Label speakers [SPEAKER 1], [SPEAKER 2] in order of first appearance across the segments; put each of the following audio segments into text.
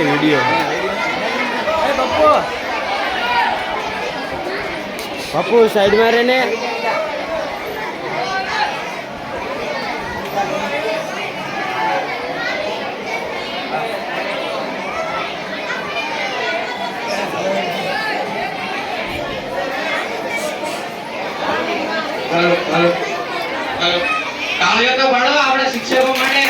[SPEAKER 1] Video Pappu side માં રહે ને
[SPEAKER 2] તાળીઓ તો પાડો આપણા શિક્ષકો માટે.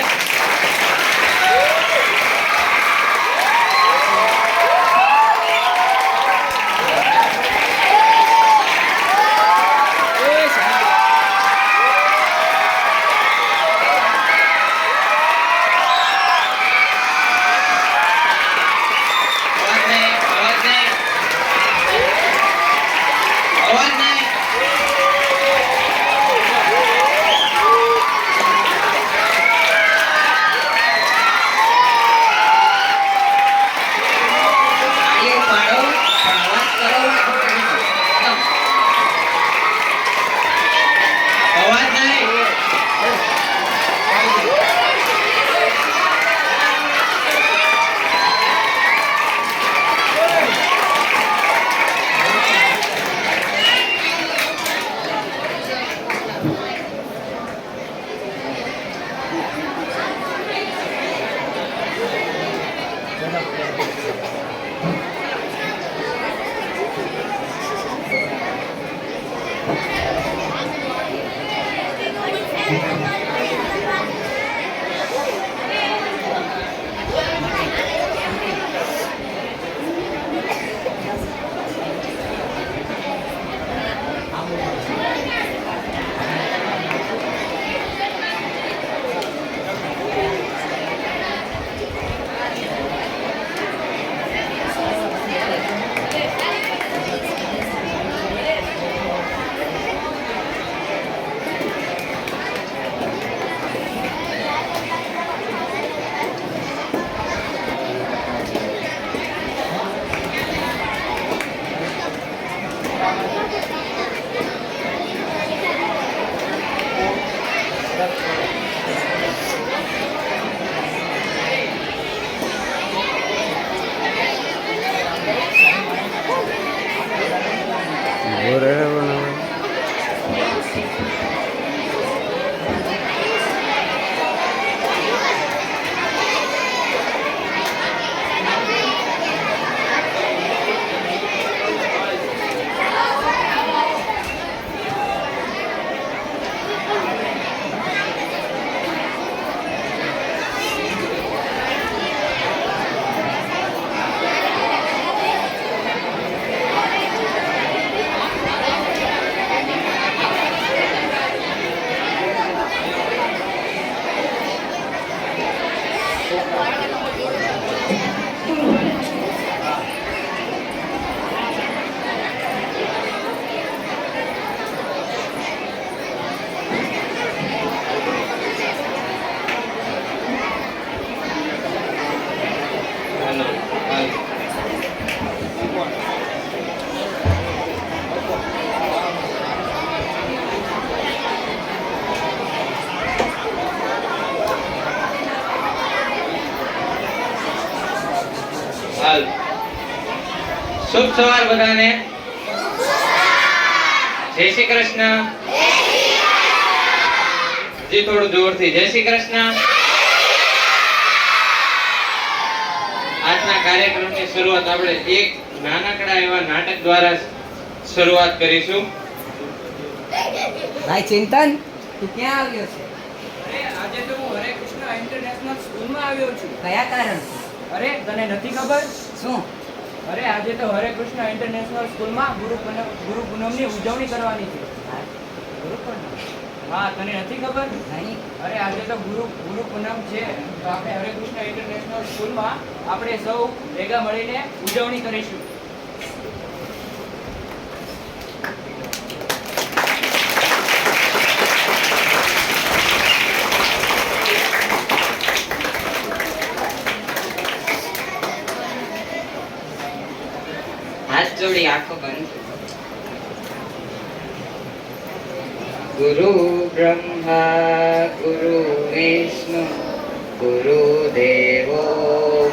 [SPEAKER 2] શુભ સવાર બધાને. જય શ્રી કૃષ્ણ. જી થોડું જોરથી જય શ્રી કૃષ્ણ. આજના કાર્યક્રમની શરૂઆત આપણે એક નાનકડા એવા નાટક દ્વારા શરૂઆત કરીશું.
[SPEAKER 3] ભાઈ ચિંતન, તું ક્યાં આવ્યો છે?
[SPEAKER 4] આજે તો હું હરે કૃષ્ણ ઇન્ટરનેશનલ સ્કૂલમાં આવ્યો છું.
[SPEAKER 3] કયા કારણ?
[SPEAKER 4] અરે તને નથી ખબર?
[SPEAKER 3] શું?
[SPEAKER 4] અરે આજે તો હરે કૃષ્ણ ઇન્ટરનેશનલ સ્કૂલમાં ગુરુ પૂનમની ઉજવણી કરવાની છે.
[SPEAKER 3] ગુરુ પૂનમ?
[SPEAKER 4] હા, તને નથી ખબર?
[SPEAKER 3] નહીં.
[SPEAKER 4] અરે આજે તો ગુરુ પૂનમ છે, તો આપણે હરે કૃષ્ણ ઇન્ટરનેશનલ સ્કૂલમાં આપણે સૌ ભેગા મળીને ઉજવણી કરીશું.
[SPEAKER 3] હાથ જોડી આંખો બંધ.
[SPEAKER 5] गुरु ब्रह्मा गुरु विष्णु गुरुदेवो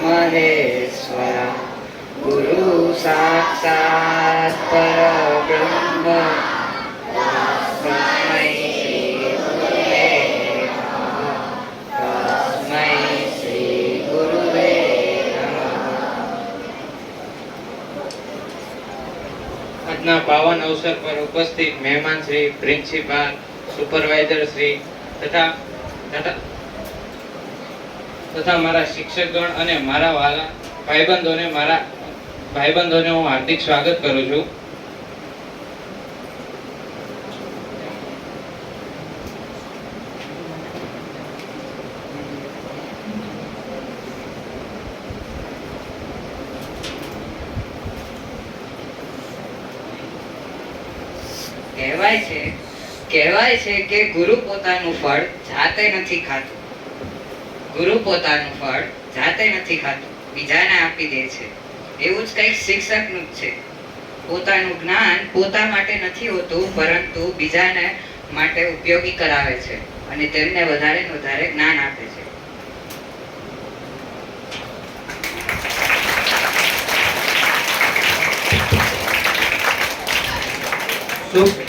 [SPEAKER 5] महेश्वरा गुरु साक्षात् परब्रह्म तस्मै श्री गुरुवे नमः तस्मै श्री गुरुवे नमः।
[SPEAKER 2] આજના પાવન અવસર પર ઉપસ્થિત મહેમાન શ્રી, પ્રિન્સિપાલ, સુપરવાઇઝર શ્રી તથા મારા શિક્ષકગણ અને મારા વાલા ભાઈબંધોને હું હાર્દિક સ્વાગત કરું છું.
[SPEAKER 5] કહેવાય છે કે ગુરુ પોતાનું ફળ જાતે નથી ખાતું. ગુરુ પોતાનું ફળ જાતે નથી ખાતું, બીજાને આપી દે છે. એવું જ કંઈક શિક્ષકનું જ છે. પોતાનું જ્ઞાન પોતા માટે નથી હોતું, પરંતુ બીજાને માટે ઉપયોગી કરાવે છે અને તેમને વધારે ને વધારે જ્ઞાન આપે છે.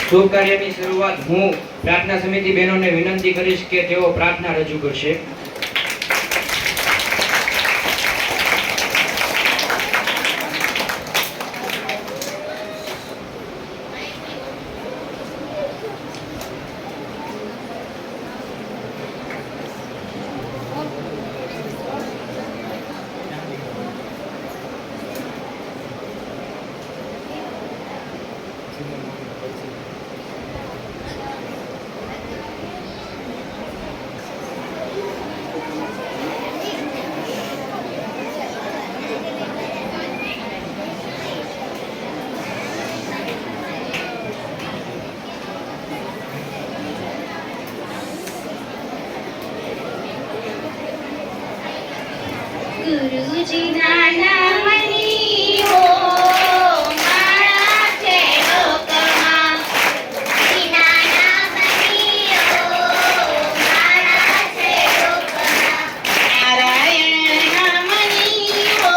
[SPEAKER 4] શુભ કાર્યની શરૂઆત હું પ્રાર્થના સમિતિ બહેનોને વિનંતી કરીશ કે તેઓ પ્રાર્થના રજૂ કરશે.
[SPEAKER 6] गुरुजी नानामणी हो मारा छे लोकमा नानामणी हो मारा छे लोकमा नारायण नामणी हो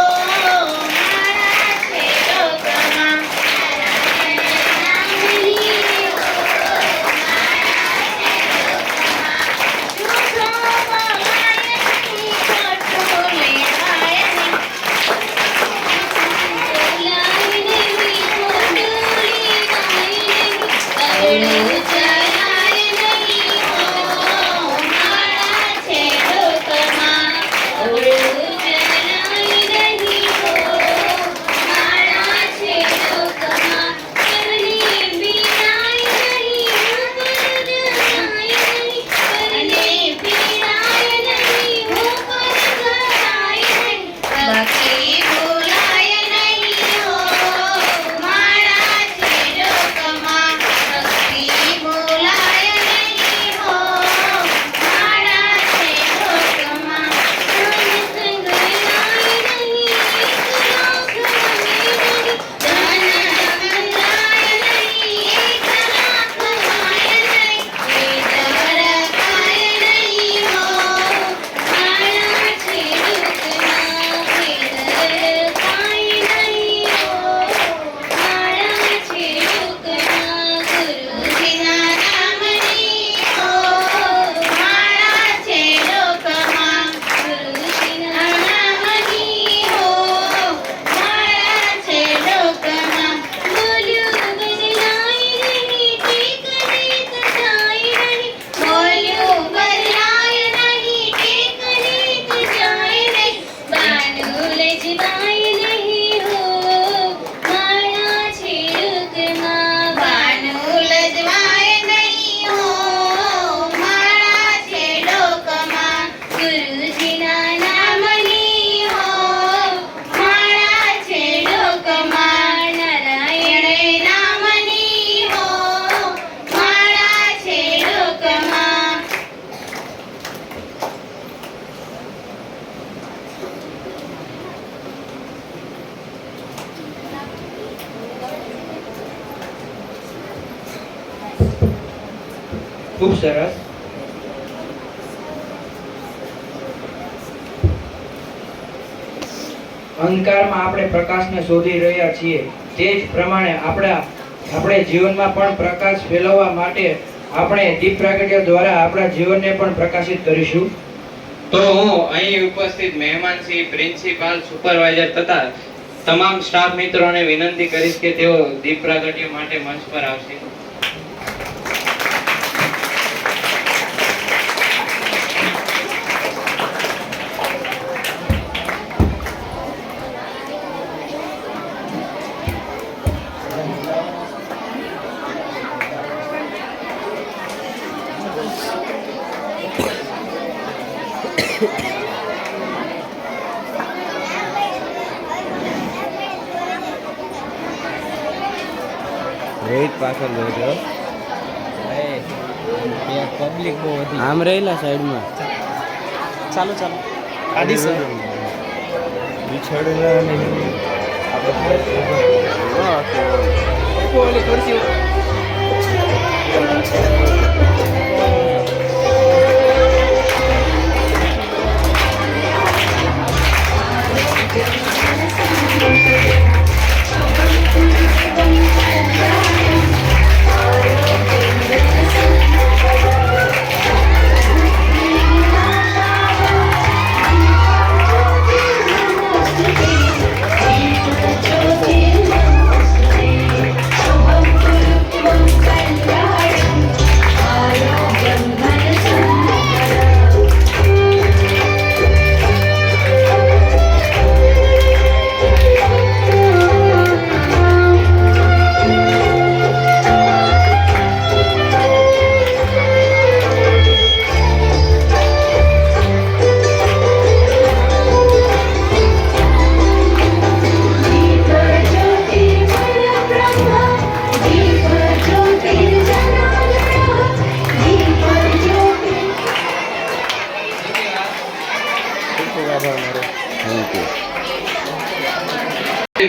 [SPEAKER 6] मारा छे लोकमा नारायण नामणी हो मारा छे लोकमा ભક્તિ
[SPEAKER 4] ખૂબ સરસ. અંધકારમાં આપણે પ્રકાશને શોધી રહ્યા છીએ, તે જ પ્રમાણે આપણે જીવનમાં પણ પ્રકાશ ફેલાવવા માટે આપણે દીપ પ્રાગટ્ય દ્વારા આપણા જીવનને પણ પ્રકાશિત કરીશું.
[SPEAKER 2] તો હું અહીં ઉપસ્થિત મહેમાન શ્રી પ્રિન્સિપાલ સુપરવાઇઝર તથા તમામ સ્ટાફ મિત્રોને વિનંતી કરીશ કે તેઓ દીપ પ્રાગટ્ય માટે મંચ પર આવશે.
[SPEAKER 1] રોહિત પાછળ રહેજો.
[SPEAKER 3] પબ્લિક બહુ હતી.
[SPEAKER 1] આમ રહેલા સાઈડમાં
[SPEAKER 3] ચાલો ચાલો આદિ સર
[SPEAKER 1] બિછડેલા નહીં.
[SPEAKER 3] ઓલી ખુરશી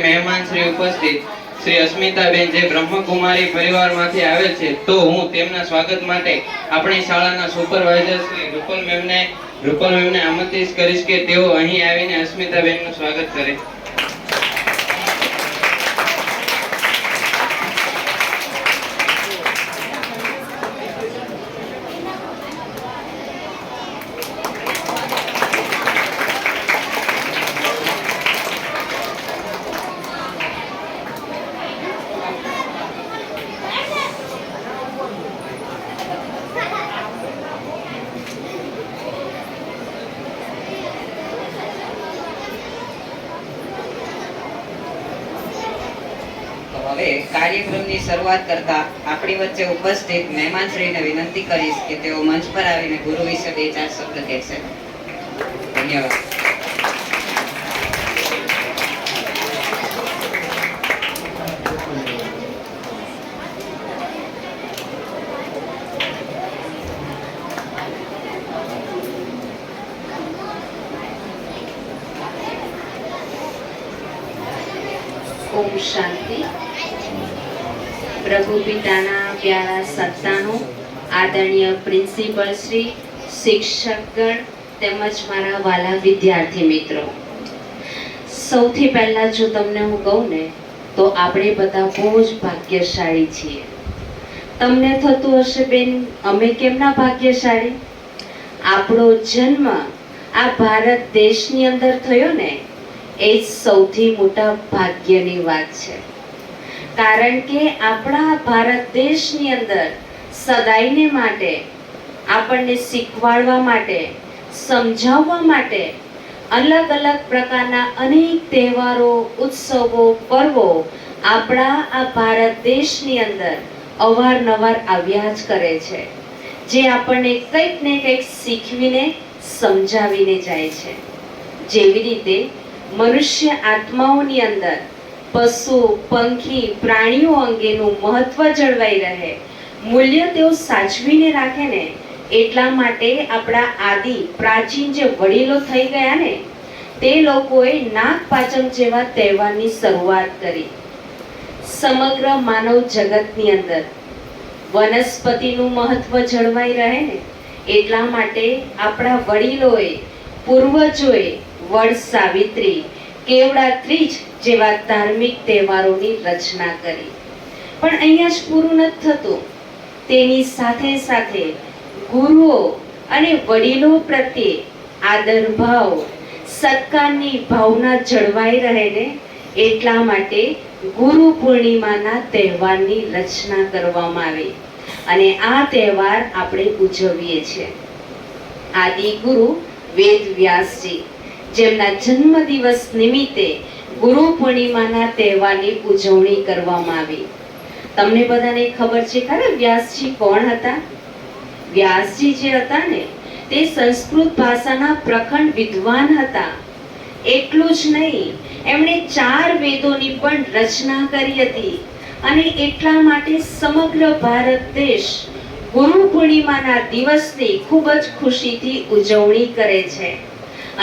[SPEAKER 2] મહેમાન શ્રી ઉપસ્થિત શ્રી અસ્મિતાબેન જે બ્રહ્મકુમારી પરિવારમાંથી આવે છે, તો હું તેમના સ્વાગત માટે આપણી શાળાના સુપરવાઇઝર શ્રી રૂપલ મેમને આમંત્રિત કરીશ કે તેઓ અહીં આવીને અસ્મિતાબેનનું સ્વાગત કરે.
[SPEAKER 5] હવે કાર્યક્રમની શરૂઆત કરતા આપણી વચ્ચે ઉપસ્થિત મહેમાનશ્રીને વિનંતી કરીશ કે તેઓ મંચ પર આવીને ગુરુ વિશે 2-4 શબ્દ કહેશે. ધન્યવાદ.
[SPEAKER 6] ઓમ શાંતિ. પ્રભુ પિતાના પ્યારા સંતાનો, આદરણીય પ્રિન્સિપલ શ્રી, શિક્ષકગણ તેમજ મારા વાલા વિદ્યાર્થી મિત્રો, સૌથી પહેલા જો તમને હું કહું ને તો આપણે બધા બહુ જ ભાગ્યશાળી છીએ. તમને થતું હશે બેન અમે કેમના ભાગ્યશાળી? આપણો જન્મ આ ભારત દેશની અંદર થયો ને એ સૌથી મોટા ભાગ્યની વાત છે. કારણ કે આપણા ભારત દેશની અંદર સદાયને માટે આપણને શીખવાડવા માટે, સમજાવવા માટે અલગ અલગ પ્રકારના અનેક તહેવારો, ઉત્સવો, પર્વો આપણા આ ભારત દેશની અંદર અવારનવાર આવ્યા જ કરે છે, જે આપણને કંઈક ને કંઈક શીખવીને સમજાવીને જાય છે. જેવી રીતે મનુષ્ય આત્માઓની અંદર પશુ, પંખી, પ્રાણીઓ અંગેનું મહત્વ જળવાઈ રહે, મૂલ્ય તેઓ સાચવીને રાખે ને, એટલા માટે આપણા આદિ પ્રાચીન જે વડીલો થઈ ગયા ને તે લોકોએ નાગપાંચમ જેવા તહેવારની શરૂઆત કરી. સમગ્ર માનવ જગતની અંદર વનસ્પતિનું મહત્વ જળવાઈ રહે ને એટલા માટે આપણા વડીલોએ, પૂર્વજોએ વડ સાવિત્રી, કેવડા ત્રીજ જેવા ધાર્મિક તહેવારોની રચના કરી. પણ અહીંયા જ પૂરું નથી થતું. તેની સાથે સાથે ગુરુઓ અને વડીલો પ્રત્યે આદર ભાવ, સત્કારની ભાવના જળવાઈ રહે ને એટલા માટે ગુરુ પૂર્ણિમાના તહેવારની રચના કરવામાં આવી અને આ તહેવાર આપણે ઉજવીએ છીએ. આદિ ગુરુ વેદ વ્યાસજી, જેમના જન્મદિવસ નિમિત્તે ગુરુ પૂર્ણિમાના તહેવારની ઉજવણી કરવામાં આવી. તમને બધાને ખબર છે ખરા વ્યાસજી કોણ હતા? વ્યાસજી જે હતા ને તે સંસ્કૃત ભાષાના પ્રખંડ વિદ્વાન હતા. એટલું જ નહીં, એમણે 4 વેદોની પણ રચના કરી હતી અને એટલા માટે સમગ્ર ભારત દેશ ગુરુ પૂર્ણિમાના દિવસની ખૂબ જ ખુશીથી ઉજવણી કરે છે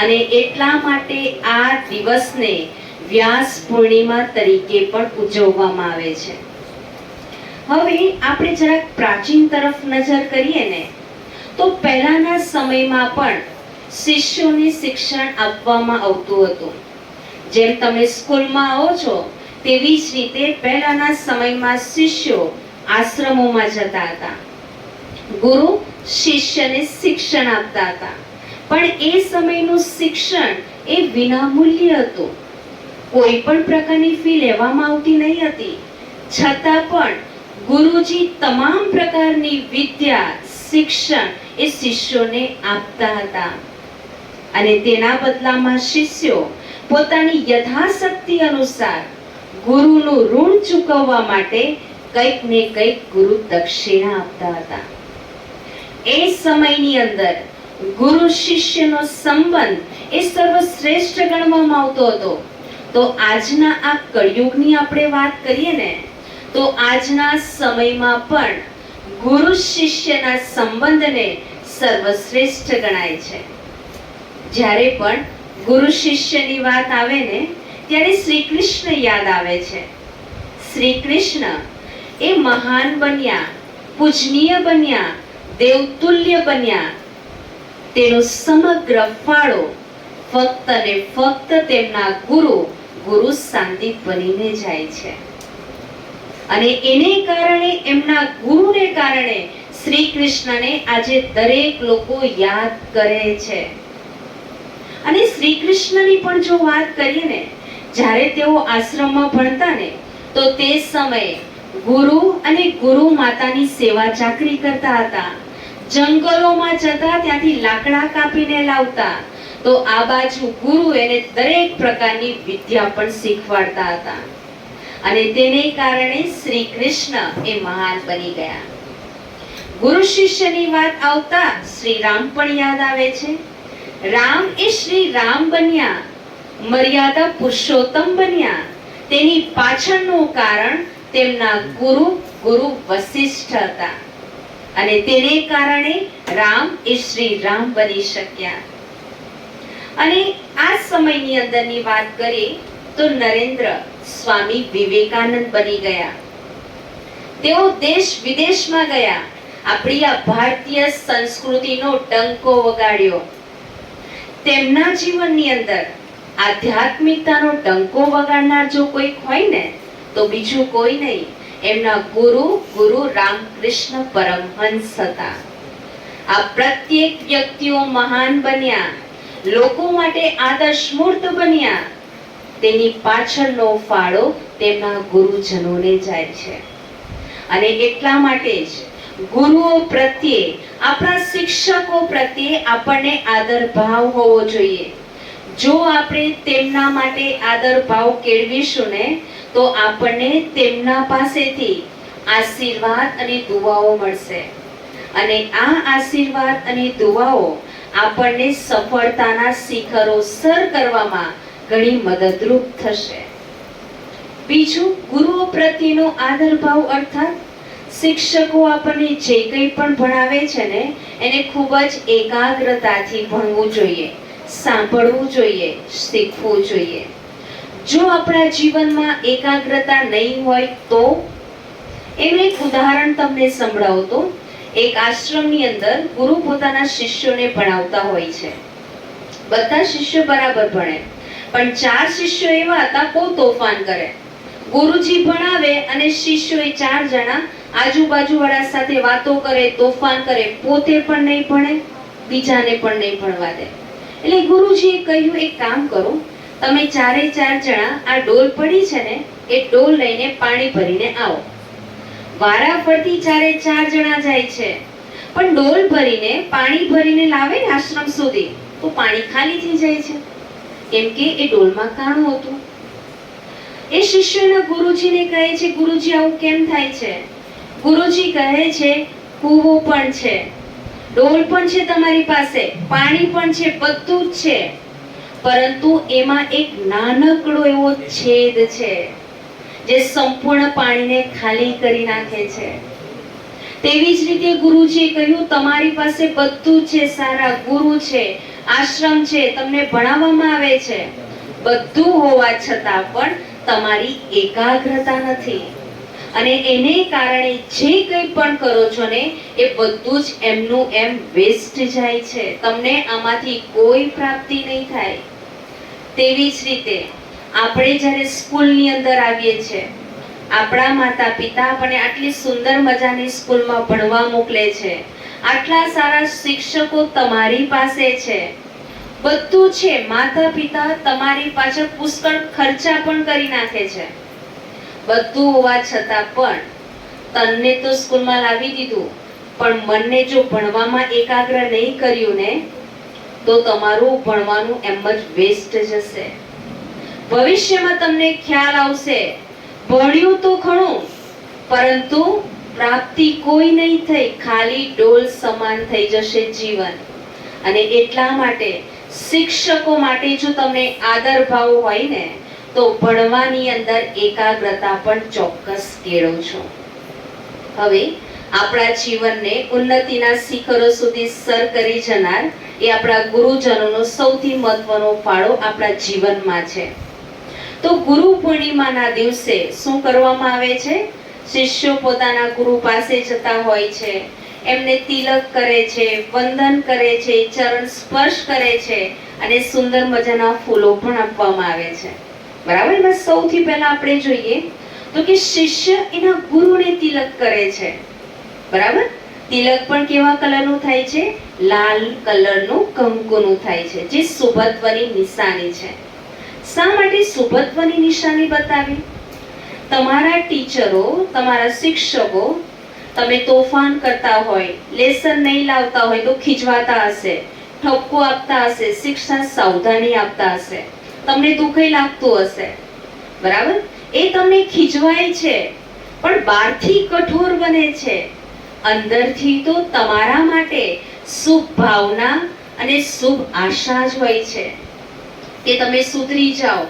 [SPEAKER 6] અને એટલા માટે આ દિવસને વ્યાસ પૂર્ણિમા તરીકે પણ ઉજવવામાં આવે છે. હવે આપણે જરાક પ્રાચીન તરફ નજર કરીએ ને તો પહેલાના સમયમાં પણ શિષ્યોને શિક્ષણ આપવામાં આવતું હતું. જેમ તમે સ્કૂલમાં આવો છો તેવી જ રીતે પહેલાના સમયમાં શિષ્યો આશ્રમોમાં જતા હતા. ગુરુ શિષ્યને શિક્ષણ આપતા હતા. પણ એ સમયનું શિક્ષણ એ વિનામૂલ્ય હતું. કોઈ પણ પ્રકારની ફી લેવામાં આવતી નહીં હતી. છતાં પણ ગુરુજી તમામ પ્રકારની વિદ્યા, શિક્ષણ એ શિષ્યોને આપતા હતા અને તેના બદલામાં શિષ્યો પોતાની યથાશક્તિ અનુસાર ગુરુનું ઋણ ચૂકવવા માટે કંઈક ને કંઈક ગુરુ દક્ષિણા આપતા હતા. એ સમયની અંદર ગુરુ શિષ્યનો સંબંધ એ સર્વશ્રેષ્ઠ ગણવામાં આવતો હતો. તો આજના આ કળિયુગની આપણે વાત કરીએ ને તો આજના સમયમાં પણ ગુરુ શિષ્યના સંબંધને સર્વશ્રેષ્ઠ ગણાય છે. જ્યારે પણ ગુરુ શિષ્યની વાત આવે ને ત્યારે શ્રી કૃષ્ણ યાદ આવે છે. શ્રી કૃષ્ણ એ મહાન બન્યા, પૂજનીય બન્યા, દેવતુલ્ય બન્યા. તેનો સમગ્ર ફાળો ફક્ત ને ફક્ત તેમના ગુરુ સાંદિપ બનીને જાય છે અને એને કારણે, એમના ગુરુને કારણે શ્રી કૃષ્ણને આજે દરેક લોકો યાદ કરે છે. અને શ્રી કૃષ્ણની પણ જો વાત કરીએ ને, જ્યારે તેઓ આશ્રમમાં ભણતા ને તો તે સમયે ગુરુ અને ગુરુ માતાની સેવા ચાકરી કરતા હતા. જંગલોમાં જતા, ત્યાંથી લાકડા કાપીને લાવતા. તો આ બાજુ ગુરુ એને દરેક પ્રકારની વિદ્યા પણ શીખવાડતા હતા અને તેને કારણે શ્રી કૃષ્ણ એ મહાન બની ગયા. ગુરુ શિષ્યની વાત આવતા શ્રી રામ પણ યાદ આવે છે. રામ એ શ્રી રામ બન્યા, મર્યાદા પુરુષોત્તમ બન્યા. તેની પાછળનું કારણ તેમના ગુરુ વશિષ્ઠ હતા અને તેને કારણે રામ એ શ્રી રામ બની શક્યા. અને આ સમયની અંદરની વાત કરીએ તો નરેન્દ્ર સ્વામી વિવેકાનંદ બની ગયા. તેઓ દેશ વિદેશમાં ગયા, આપણી આ ભારતીય સંસ્કૃતિનો ડંકો વગાડ્યો. તેમના જીવનની અંદર આધ્યાત્મિકતાનો ડંકો વગાડનાર જો કોઈક હોય ને તો બીજું કોઈ નહીં, એમના ગુરુ રામકૃષ્ણ પરમહંસ હતા. આ પ્રત્યેક વ્યક્તિઓ મહાન બન્યા, લોકો માટે આદર્શમૂર્ત બન્યા. તેની પાછળનો ફાળો તેમના ગુરુજનોને જાય છે અને એટલા માટે જ ગુરુઓ પ્રત્યે, આપણા શિક્ષકો પ્રત્યે આપણને આદર ભાવ હોવો જોઈએ. જો આપણે તેમના માટે આદર ભાવ કેળવીશું ને તો આપણને તેમના પાસેથી આશીર્વાદ અને દુઆઓ મળશે અને આ આશીર્વાદ અને દુઆઓ આપણને સફળતાના શિખરો સર કરવામાં ઘણી મદદરૂપ થશે. બીજું, ગુરુઓ પ્રત્યેનો આદર ભાવ અર્થાત શિક્ષકો આપણને જે કંઈ પણ ભણાવે છે ને એને ખૂબ જ એકાગ્રતાથી ભણવું જોઈએ, સાંભળવું જોઈએ, શીખવું જોઈએ. જો આપણા જીવનમાં એકાગ્રતા નહીં હોય તો એનું એક ઉદાહરણ તમને સંભળાવું તો એક આશ્રમની અંદર ગુરુ પોતાના શિષ્યોને ભણાવતા હોય છે. બધા શિષ્યો બરાબર ભણે, પણ 4 શિષ્યો એવા હતા બહુ તોફાન કરે. ગુરુજી ભણાવે અને શિષ્યો એ 4 જણા આજુબાજુવાળા સાથે વાતો કરે, તોફાન કરે, પોતે પણ નહીં ભણે, બીજાને પણ નહીં ભણવા દે. એટલે ગુરુજીએ કહ્યું એક કામ કરો, તમે 4 જણા આ ડોલ પડી છે ને એ ડોલ લઈને પાણી ભરીને આવો. વારા ફરતી 4 જણા જાય છે, પણ ડોલ ભરીને પાણી ભરીને લાવે ને આશ્રમ સુધી તો પાણી ખાલી થઈ જાય છે, કેમ કે એ ડોલમાં કાણું હતું. એ શિષ્યોના ગુરુજીને કહે છે, ગુરુજી આવું કેમ થાય છે? ગુરુજી કહે છે, કૂવો પણ છે, ડોલ પણ છે તમારી પાસે, પાણી પણ છે, બધું જ છે, પરંતુ એમાં એક નાનકડો એવો છેદ છે જે સંપૂર્ણ પાણીને ખાલી કરી નાખે છે. તેવી જ રીતે ગુરુજીએ કહ્યું, તમારી પાસે બધું છે, સારા ગુરુ છે, આશ્રમ છે, તમને ભણાવવામાં આવે છે, બધું હોવા છતાં પણ તમારી એકાગ્રતા નથી અને એને કારણે જે કંઈ પણ કરો છો ને એ બધું જ એમનું એમ વેસ્ટ જાય છે, તમને આમાંથી કોઈ પ્રાપ્તિ નહીં થાય. તેવી જ રીતે આપણે જ્યારે સ્કૂલની અંદર આવીએ છીએ, આપણા માતા પિતા આપણને આટલી સુંદર મજાની સ્કૂલમાં ભણવા મોકલે છે, આટલા સારા શિક્ષકો તમારી પાસે છે, બધું છે, માતા પિતા તમારી પાછળ પુષ્કળ ખર્ચા પણ કરી નાખે છે, બધું હોવા છતાં પણ તને તો સ્કૂલમાં લાવી દીધું, પણ મનને જો ભણવામાં એકાગ્ર નહીં કર્યું ને તો તમારું ભણવાનું એમ જ વેસ્ટ જશે. ભવિષ્યમાં તમને ખ્યાલ આવશે, ભણ્યું તો ઘણું પરંતુ પ્રાપ્તિ કોઈ નહીં થઈ, ખાલી ડોલ સમાન થઈ જશે જીવન. અને એટલા માટે શિક્ષકો માટે જો તમને આદર ભાવ હોય ને તો ભણવાની અંદર એકાગ્રતા પણ ચોક્કસ કેળવજો. હવે આપણા જીવનને ઉન્નતિના શિખરો સુધી સર કરી જનાર એ આપણા ગુરુજનોનો સૌથી મહત્વનો ફાળો આપણા જીવનમાં છે. તો ગુરુ પૂર્ણિમાના દિવસે શું કરવામાં આવે છે? શિષ્યો પોતાના ગુરુ પાસે જતા હોય છે, એમને તિલક કરે છે, વંદન કરે છે, ચરણ સ્પર્શ કરે છે અને સુંદર મજાના ફૂલો પણ આપવામાં આવે છે. બરાબર. એમાં સૌથી પહેલા આપણે જોઈએ તો કે શિષ્ય એના ગુરુને તિલક કરે છે. બરાબર. તિલક પણ કેવા કલરનું થાય છે? લાલ કલરનું કંકુનું થાય છે, જે શુભત્વની નિશાની છે. શા માટે શુભત્વની નિશાની બતાવી? તમારા ટીચરો, તમારા શિક્ષકો તમે તોફાન કરતા હોય, લેસન નહીં લાવતા હોય તો ખીજવાતા હશે, ઠપકો આપતા હશે, શિક્ષા સાવધાની આપતા હશે, તમને દુઃખ લાગતું હશે. બરાબર. એ તમને ખીજવાય છે પણ બહારથી કઠોર બને છે, અંદરથી તો તમારા માટે શુભ ભાવના અને શુભ આશા જ હોય છે કે તમે સુધરી જાઓ,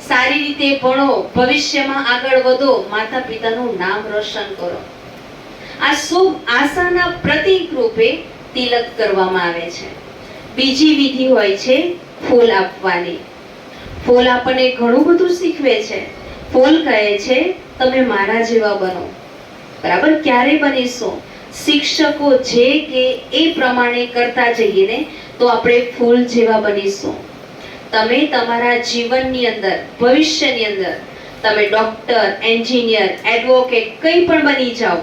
[SPEAKER 6] સારી રીતે ભણો, ભવિષ્યમાં આગળ વધો, માતા પિતાનું નામ રોશન કરો. આ શુભ આશાના પ્રતીક રૂપે તિલક કરવામાં આવે છે. બીજી વિધિ હોય છે ફૂલ આપવાની. ફૂલ આપણને ઘણું બધું શીખવે છે. ફૂલ કહે છે તમે મારા જેવા બનો. બરાબર. ક્યારે બનીશું? શિક્ષકો જે કે એ પ્રમાણે કરતા જઈએ ને તો આપણે ફૂલ જેવા બનીશું. તમે તમારા જીવનની અંદર, ભવિષ્યની અંદર તમે ડોક્ટર, એન્જિનિયર, એડવોકેટ કંઈ પણ બની જાઓ,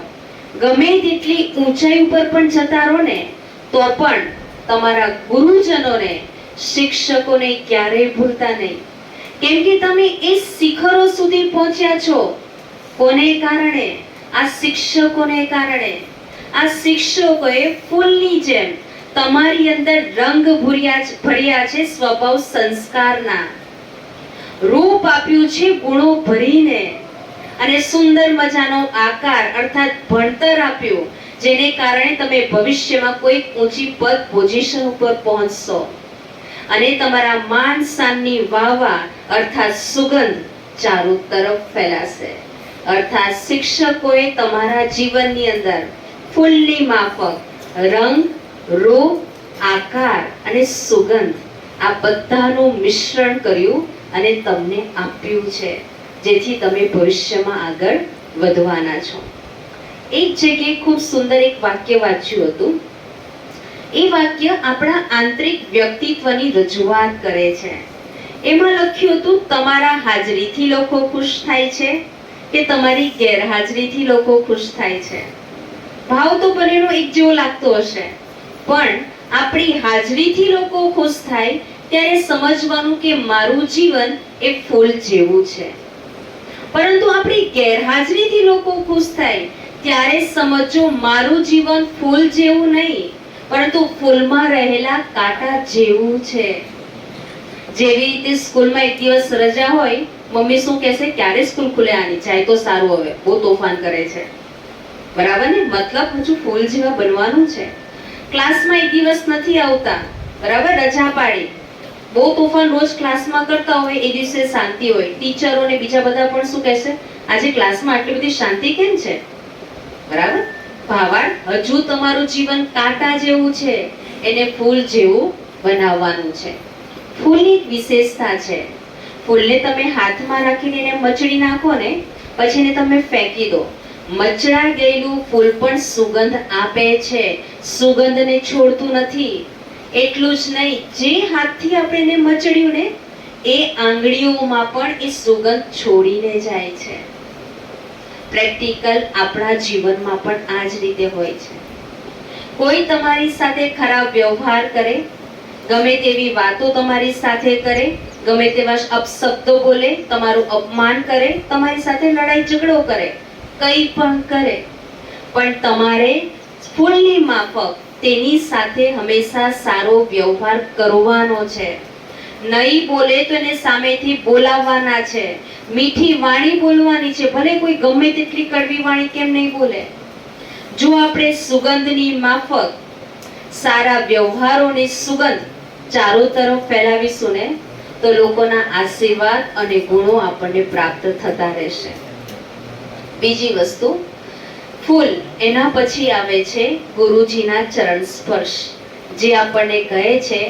[SPEAKER 6] ગમે તેટલી ઊંચાઈ ઉપર પણ જતા રહો ને તો પણ તમારા ગુરુજનોને, શિક્ષકોને ક્યારેય ભૂલતા નહીં. કેમ કે તમે એ શિખરો સુધી પહોંચ્યા છો કોને કારણે? આ શિક્ષકોને કારણે. આ શિક્ષકોએ ફૂલની જેમ તમારી અંદર રંગ ભર્યા છે, સ્વભાવ સંસ્કારના રૂપ આપ્યું છે, ગુણો ભરીને, અને સુંદર મજાનો આકાર અર્થાત ભણતર આપ્યું, જેને કારણે તમે ભવિષ્યમાં કોઈ ઊંચી પદ પોઝિશન ઉપર પહોંચશો અને તમારા માન શાનની વાવા અર્થાત સુગંધ ચારો તરફ ફેલાશે. અર્થાત શિક્ષકોએ તમારા જીવનની અંદર ફૂલની માફક રંગ, રૂપ, આકાર અને સુગંધ આ બધાનું મિશ્રણ કર્યું અને તમને આપ્યું છે, જેથી તમે ભવિષ્યમાં આગળ વધવાના છો. એક જગ્યાએ ખૂબ સુંદર એક વાક્ય વાંચ્યું હતું. એ વાક્ય આપણા આંતરિક વ્યક્તિત્વની રજૂઆત કરે છે. એમાં લખ્યું હતું, તમારા હાજરીથી લોકો ખુશ થાય છે કે તમારી ગેરહાજરીથી લોકો ખુશ થાય છે. ભાવ તો બંનેનો એક જેવો લાગતો હશે, પણ આપણી હાજરીથી લોકો ખુશ થાય ત્યારે સમજવાનું કે મારું જીવન એ ફૂલ જેવું છે. પરંતુ આપણી ગેરહાજરીથી લોકો ખુશ થાય ત્યારે સમજો મારું જીવન ફૂલ જેવું નહીં, પરંતુ ફૂલમાં રહેલા કાંટા જેવું છે. જેવી રીતે સ્કૂલમાં એક દિવસ રજા હોય, મમ્મી શું કહેશે, ક્યારે સ્કૂલ ખુલે આની, જાય તો સારું, હવે બહુ તોફાન કરે છે. બરાબર ને? મતલબ હજુ ફૂલ જેવા બનવાનું છે. ક્લાસમાં એક દિવસ નથી આવતા, બરાબર, રજા પાડી, બહુ તોફાન રોજ ક્લાસમાં કરતા હોય, એ દિવસે શાંતિ હોય. ટીચરો ને બીજા બધા પણ શું કહેશે, આજે ક્લાસમાં આટલી બધી શાંતિ કેમ છે? બરાબર. ભાવાર્થ, હજુ તમારું જીવન કાંટા જેવું છે, એને ફૂલ જેવું બનાવવાનું છે. ફૂલની એક વિશેષતા છે, ફૂલને તમે હાથમાં રાખીને એને મચડી નાખો ને, પછી એને તમે ફેંકી દો, મચડા ગયેલું ફૂલ પણ સુગંધ આપે છે, સુગંધને છોડતું નથી. એટલું જ નહીં, જે હાથથી આપણે એને મચડ્યું ને, એ આંગળીઓમાં પણ એ સુગંધ છોડીને જાય છે. પ્રેક્ટિકલ આપણા જીવનમાં પણ આ જ રીતે હોય છે. કોઈ તમારી સાથે ખરાબ વ્યવહાર કરે, ગમે તેવી વાતો તમારી સાથે કરે, ગમે તેવા અપશબ્દો બોલે, તમારું અપમાન કરે, તમારી સાથે લડાઈ ઝઘડો કરે, કંઈ પણ કરે, પણ તમારે ફૂલની માફક તેની સાથે હંમેશા સારો વ્યવહાર કરવાનો છે. નહીં બોલે તો એને સામેથી બોલાવવાના છે, મીઠી વાણી બોલવાની છે, ભલે કોઈ ગમે તેટલી કડવી વાણી કેમ નહીં બોલે. જો આપણે સુગંધની માફક સારા વ્યવહારોની સુગંધ ચારો તરફ ફેલાવીશું ને, તો લોકોના આશીર્વાદ અને ગુણો આપણને પ્રાપ્ત થતા રહેશે. બીજી વસ્તુ, ફૂલ, એના પછી આવે છે ગુરુજીના ચરણ સ્પર્શ, જે આપણને કહે છે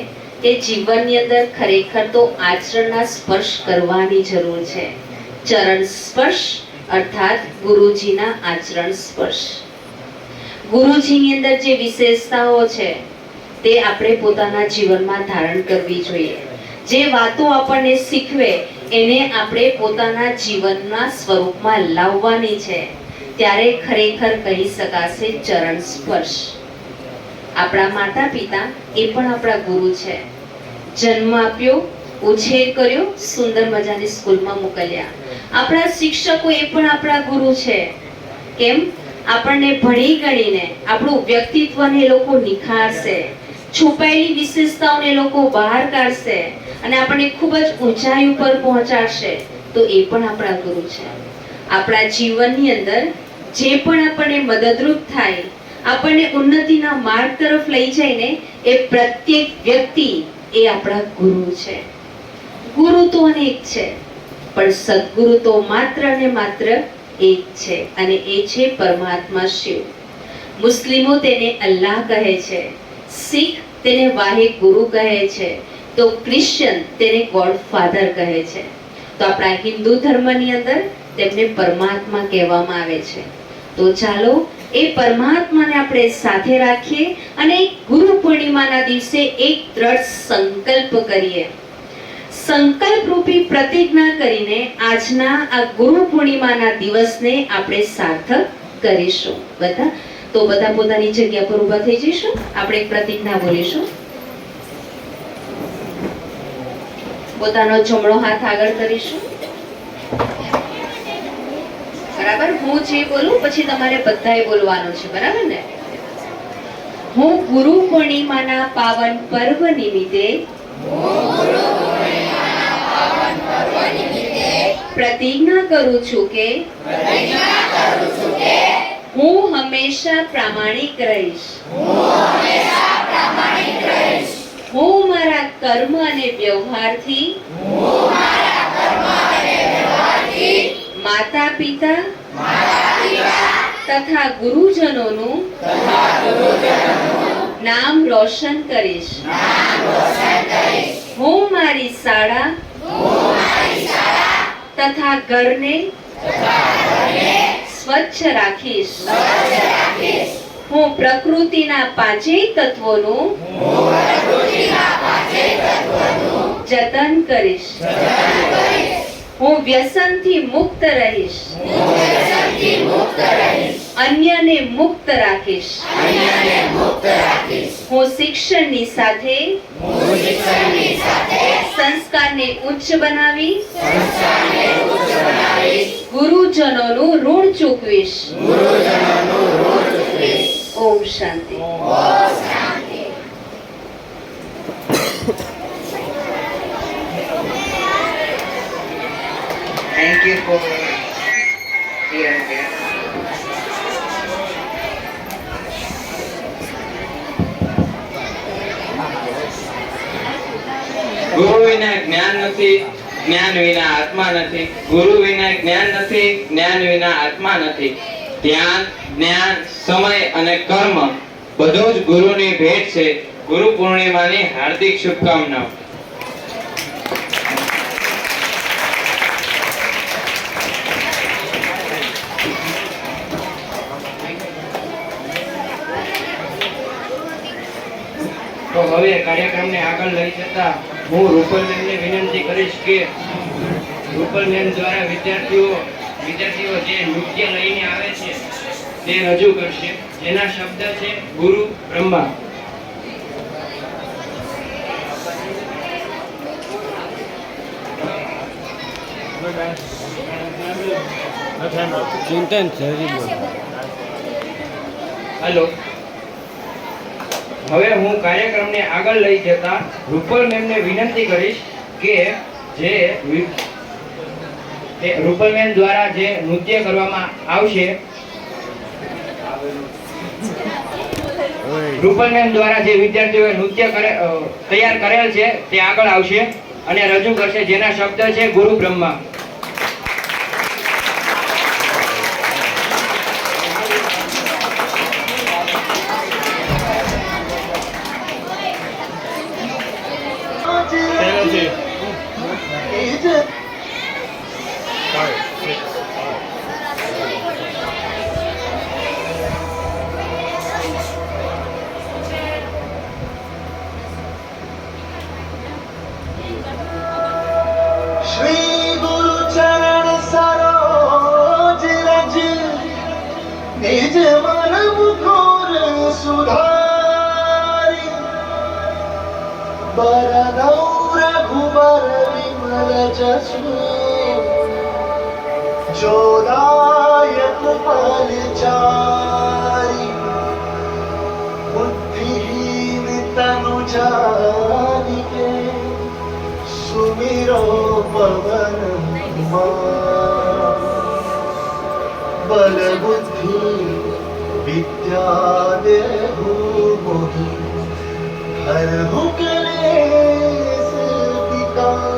[SPEAKER 6] કે જીવનની અંદર ખરેખર તો આચરણના સ્પર્શ કરવાની જરૂર છે. ચરણ સ્પર્શ અર્થાત ગુરુજીના આચરણ સ્પર્શ. ગુરુજીની અંદર જે વિશેષતાઓ છે તે આપણે પોતાના જીવનમાં ધારણ કરવી જોઈએ. જે વાતો આપણને શીખવે એને આપણે પોતાના જીવનના સ્વરૂપમાં લાવવાની છે. ત્યારે ખરેખર કહી શકાશે ચરણ સ્પર્શ. આપણા માતા પિતા એ પણ આપણા ગુરુ છે. જન્મ આપ્યો, ઉછેર કર્યો, સુંદર મજાની સ્કૂલમાં મોકલ્યા. આપણા શિક્ષકો એ પણ આપણા ગુરુ છે. કેમ? આપણને ભણી ગણીને આપણું વ્યક્તિત્વને લોકો નિખારશે, છુપાયેલી વિશેષતાઓને લોકો બહાર કાઢશે અને આપણને ખૂબ જ ઊંચાઈ ઉપર પહોંચાડશે. તો એ પણ આપણા ગુરુ છે. આપણા જીવનની અંદર જે પણ આપણને મદદરૂપ થાય, આપણને ઉન્નતિના માર્ગ તરફ લઈ જાય ને, એ પ્રત્યેક વ્યક્તિ એ આપણા ગુરુ છે. ગુરુ તો અનેક છે, પણ સદગુરુ તો માત્ર ને માત્ર એક છે, અને એ છે પરમાત્મા શિવ. મુસ્લિમો તેને અલ્લાહ કહે છે, શીખ તેને વાહે ગુરુ કહે છે, તો ક્રિશ્ચિયન તેને ગોડ ફાધર કહે છે. તો આપણા હિન્દુ ધર્મની અંદર તેમને પરમાત્મા કહેવામાં આવે છે. તો ચાલો એ પરમાત્માને આપણે સાથે રાખીએ અને ગુરુ પૂર્ણિમાના દિવસે એક દ્રઢ સંકલ્પ કરીએ. સંકલ્પ રૂપી પ્રતિજ્ઞા કરીને આજના આ ગુરુ પૂર્ણિમાના દિવસને આપણે સાર્થક કરીશું. બધા પોતાની જગ્યા પર ઊભા થઈ જઈશું. આપણે એક પ્રતિજ્ઞા બોલીશું. પોતાનો જમણો હાથ આગળ કરીશું. બરાબર? હું જે બોલું પછી તમારે બધાએ બોલવાનું છે. બરાબર ને? હું ગુરુ પૂર્ણિમાના પાવન પર્વ નિમિત્તે પ્રતિજ્ઞા કરું છું કે હું હંમેશા પ્રામાણિક રહીશ. હું મારા કર્મ અને વ્યવહારથી માતા પિતા તથા ગુરુજનોનું નામ રોશન કરીશ. હું મારી શાળા તથા ઘરને સ્વચ્છ રાખીશ હું પ્રકૃતિના પાંચેય તત્વોનું જતન કરીશ હું વ્યસનથી મુક્ત રહીશ અન્યને મુક્ત રાખીશ હું શિક્ષણની સાથે સંસ્કારને ઉચ્ચ બનાવી ગુરુજનોનું ઋણ ચૂકવીશ ઓમ શાંતિ
[SPEAKER 5] Thank you for hearing that.
[SPEAKER 2] ગુરુ વિના જ્ઞાન નથી, જ્ઞાન વિના આત્મા નથી. ગુરુ વિના જ્ઞાન નથી, જ્ઞાન વિના આત્મા નથી. ધ્યાન, જ્ઞાન, સમય અને કર્મ બધું જ ગુરુની ભેટ છે. ગુરુ પૂર્ણિમાની હાર્દિક શુભકામનાઓ.
[SPEAKER 4] તો હવે કાર્યક્રમને આગળ લઈ જતા હું રૂપલબેનને વિનંતી કરીશ કે રૂપલબેન દ્વારા વિદ્યાર્થીઓ જે નૃત્ય લઈને આવે છે તે રજૂ કરશે, જેના શબ્દ છે ગુરુ બ્રહ્મા.
[SPEAKER 1] ચિંતન સરી બોલ.
[SPEAKER 4] હેલો. હવે હું કાર્યક્રમને આગળ લઈ જતા રૂપલ મેમને વિનંતી કરીશ કે રૂપલ મેમ દ્વારા જે નૃત્ય કરવામાં આવશે, રૂપલ મેમ દ્વારા જે વિદ્યાર્થીઓએ નૃત્ય તૈયાર કરેલ છે તે આગળ આવશે અને રજૂ કરશે, જેના શબ્દ છે ગુરુ બ્રહ્મા.
[SPEAKER 7] श्री गुरु चरण सरोज रज निज मन मुकुर सुधारी बरनौ रघुबर विमल जसु जोदायक फलचारी बुद्धिहीन तनु जानिके सुमिरो पवन बल बुद्धि विद्या देहु मोहि हरहु क्लेश विकार.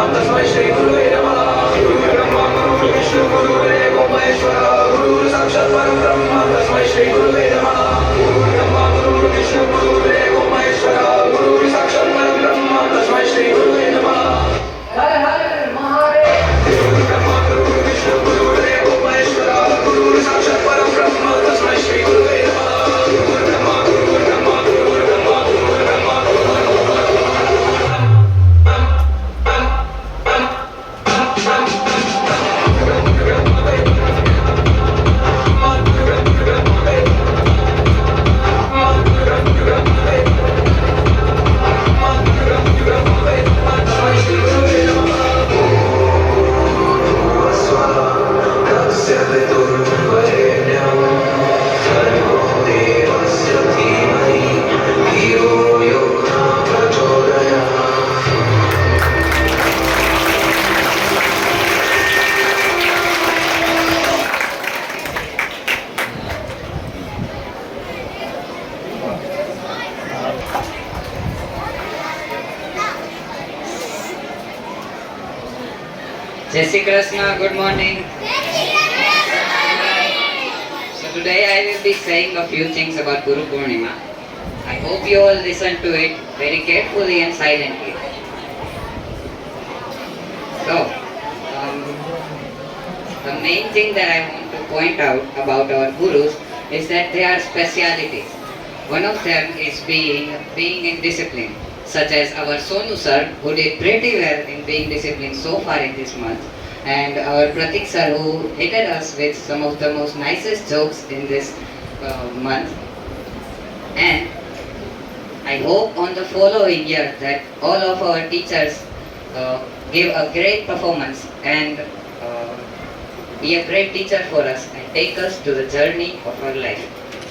[SPEAKER 8] तस्मै श्री गुरुवे नमः. गुरु ब्रह्मा गुरु विष्णु गुरुदेवो महेश्वरः. गुरु साक्षात् परब्रह्म तस्मै श्री गुरुवे नमः.
[SPEAKER 5] Jai Shri Krishna, good morning. So today I will be saying a few things about Guru Purnima. I hope you all listen to it very carefully and silently. So, the main thing that I want to point out about our Gurus is that there are specialities. One of them is being in discipline, such as our Sonu sir, who did pretty well in being disciplined so far in this month, and our Pratik sir, who hit us with some of the most nicest jokes in this month. And I hope on the following year that all of our teachers give a great performance and be a great teacher for us and take us to the journey of our life.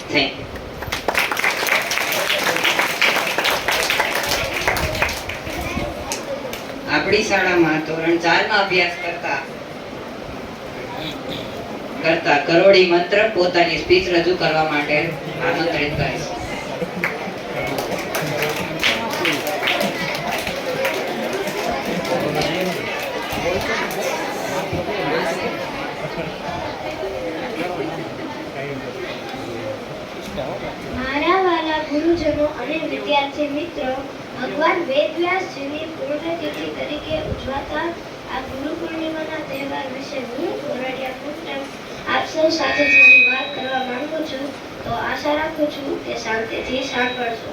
[SPEAKER 5] Thank you. આપણી શાળામાં ધોરણ 4 માં અભ્યાસ કરતા કરોડી મંત્ર પોતાની speech રજૂ કરવા માટે આમંત્રિત કરે છે.
[SPEAKER 9] મારા વાલા ગુરુજનો અને વિદ્યાર્થી મિત્રો, ભગવાન વેદવ્યાસજીની પૂર્ણતિથિ તરીકે ઉજવાતા આ ગુરુ પૂર્ણિમાના તહેવાર વિશે હું કોરડિયા પુત્ર આપ સૌ સાથે થોડી વાત કરવા માંગુ છું, તો આશા રાખું છું કે શાંતિથી સાંભળશો.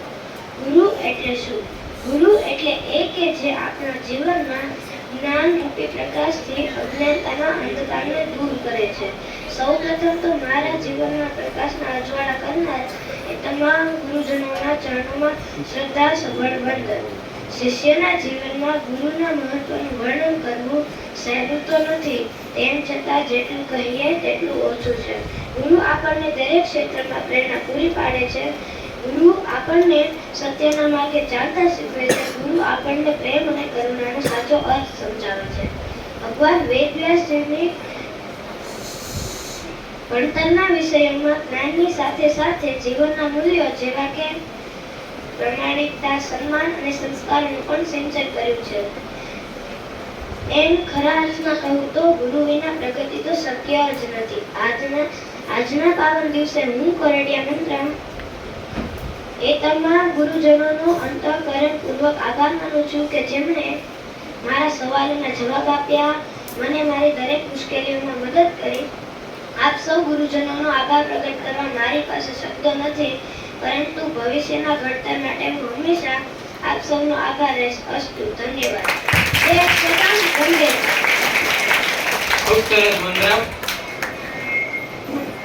[SPEAKER 9] ગુરુ એટલે શું? ગુરુ એટલે એ કે જે આપણા જીવનમાં જ્ઞાન રૂપી પ્રકાશથી અજ્ઞાનતાના અંધકારને દૂર કરે છે. સૌપ્રથમ તો મારા જીવનમાં પ્રકાશના અજવાળા કરનાર એ તમામ ગુરુજનોના ચરણોમાં શ્રદ્ધા સભર વંદન. શિષ્યના જીવનમાં ગુરુના મહત્વનું વર્ણન કરવું સહેલું તો નથી, તેમ છતાં જેટલું કહીએ તેટલું ઓછું છે. ગુરુ આપણને દરેક ક્ષેત્રમાં પ્રેરણા પૂરી પાડે છે. ગુરુ આપણને સત્યના માર્ગે ચાલતા શીખવે છે. ગુરુ આપણને પ્રેમ અને કરુણાનો સાચો અર્થ સમજાવે છે. ભગવાન વેદવ્યાસજીની ભણતરના વિષયોમાં જ્ઞાનની સાથે સાથે જીવનના મૂલ્યો જેવા કે પ્રામાણિકતા, સન્માન અને સંસ્કારોનું પણ સિંચન કર્યું છે. એમ ખરા અર્થમાં કહું તો ગુરુ વિના પ્રગતિ તો શક્ય જ નથી. આજના પાવન દિવસે હું કોરડિયા મંત્ર એ તમામ ગુરુજનોનો અંતઃકરણપૂર્વક આભાર માનું છું કે જેમણે મારા સવાલોના જવાબ આપ્યા, મને મારી દરેક મુશ્કેલીઓમાં મદદ કરી. આપ સૌ ગુરુજનોનો આભાર પ્રગટ કરવા મારી પાસે શબ્દો નથી, પરંતુ ભવિષ્યના ઘડતર માટે હું હંમેશા આપ સૌનો આભાર રહીશ. અસ્તુ. ધન્યવાદ. જય સદામ વંદે.
[SPEAKER 2] ખૂબ સરસ વંદના.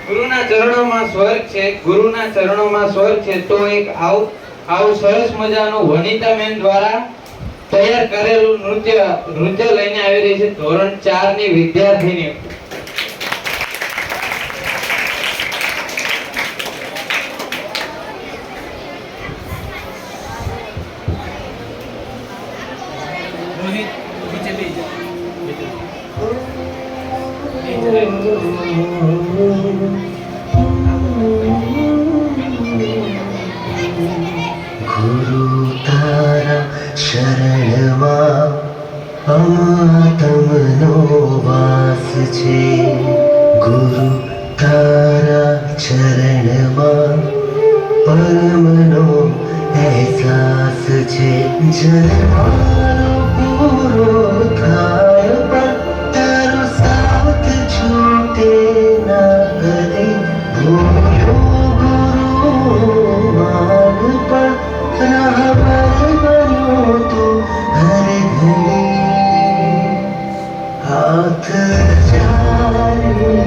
[SPEAKER 2] ગુરુના ચરણોમાં સ્વર્ગ છે, ગુરુના ચરણોમાં સ્વર્ગ છે. તો એક આવું સરસ મજાનું વનિતાબેન દ્વારા તૈયાર કરેલું નૃત્ય લઈને આવી રહી છે ધોરણ 4 ની વિદ્યાર્થીની.
[SPEAKER 7] गुरु तारा शरणમાં અમાતમનો વાસ છે. ગુરુ તારા ચરણમાં પરમનો અહેસાસ છે. જન્મારો પૂરો થાય પણ તારો સાથ છૂટે ના કદી. ભૂલ્યો ગુરુ માન પણ રાહબર બન્યો તું હર ઘડી. હાથ ચાલી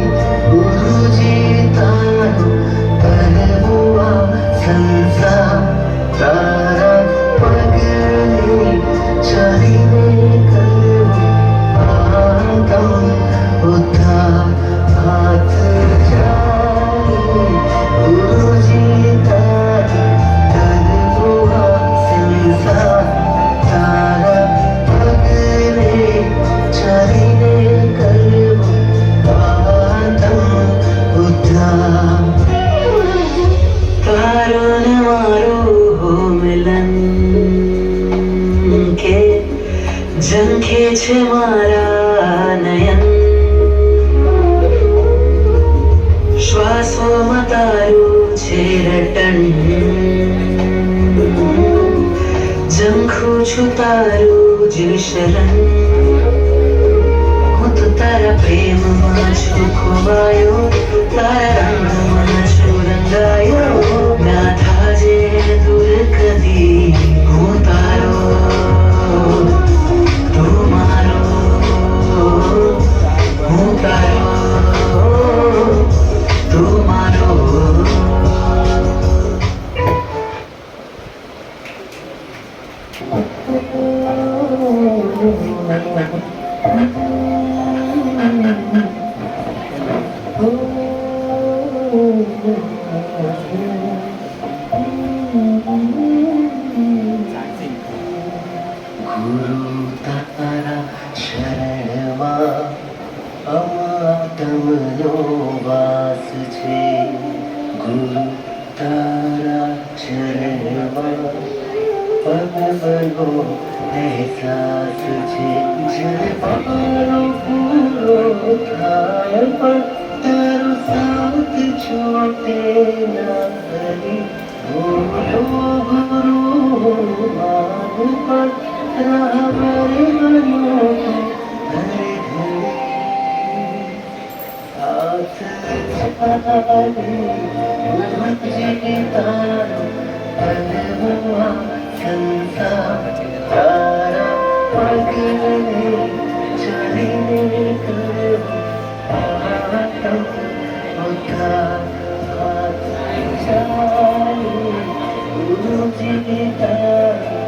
[SPEAKER 7] ગુરુજી તારો પરમુઆ સંસાર તારા પગલે ચાલીને કરવું છું તારું જ શરણ હું તો તારા પ્રેમમાં છું ખોવાયો તારા રંગમાં છું રંગાયો ના થાજે દૂર કદી હું તારો તું મારો હું તારો તું મારો ગુરુ તારા શરણમાં અમાતમનો વાસ છે ગુરુ તારા શરણમાં પગબનો અહેસાસ છે જ્યારે મારો પૂરો થાય પણ તારો સાથ છોડે ના કરી બોલો ગુરુ માન પણ રાહબરે બનો હરે ઘડી હાથ છાડી તારો અનહુઆ સંસાર તારા પગને ચડીને કરું આતમ ઉદ્ધાર હાથ છાડી ગુરુજી તારા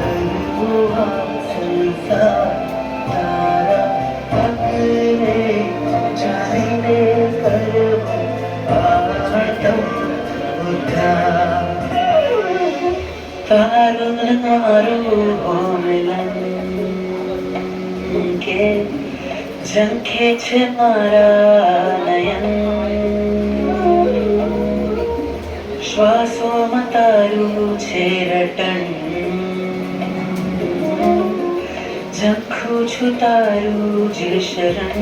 [SPEAKER 7] અનહુઆ સંસાર તારા પગને ચડીને કરું આતમ ઉદ્ધાર તારો મારો મિલન કે ઝંખે છે મારા નયન શ્વાસોમાં તારું છે રટન ઝંખું છું તારું જ શરણ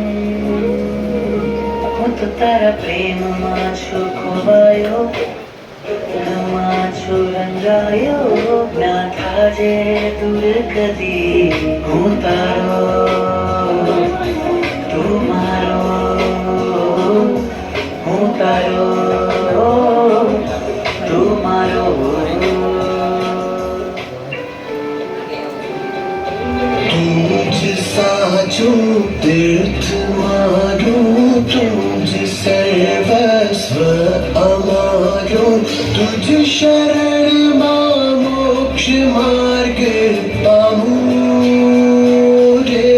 [SPEAKER 7] હું તો તારા પ્રેમમાં છું ખોવાયો તુમાં છું રંગાયો ના થાજે દૂર કદી હું તારો તું મારો હું તારો તું મારો તું જ સાચું તીર્થ મારું તું જ સર્વસ્વ અમારો તુજ શરણમાં મોક્ષ માર્ગ પામું રે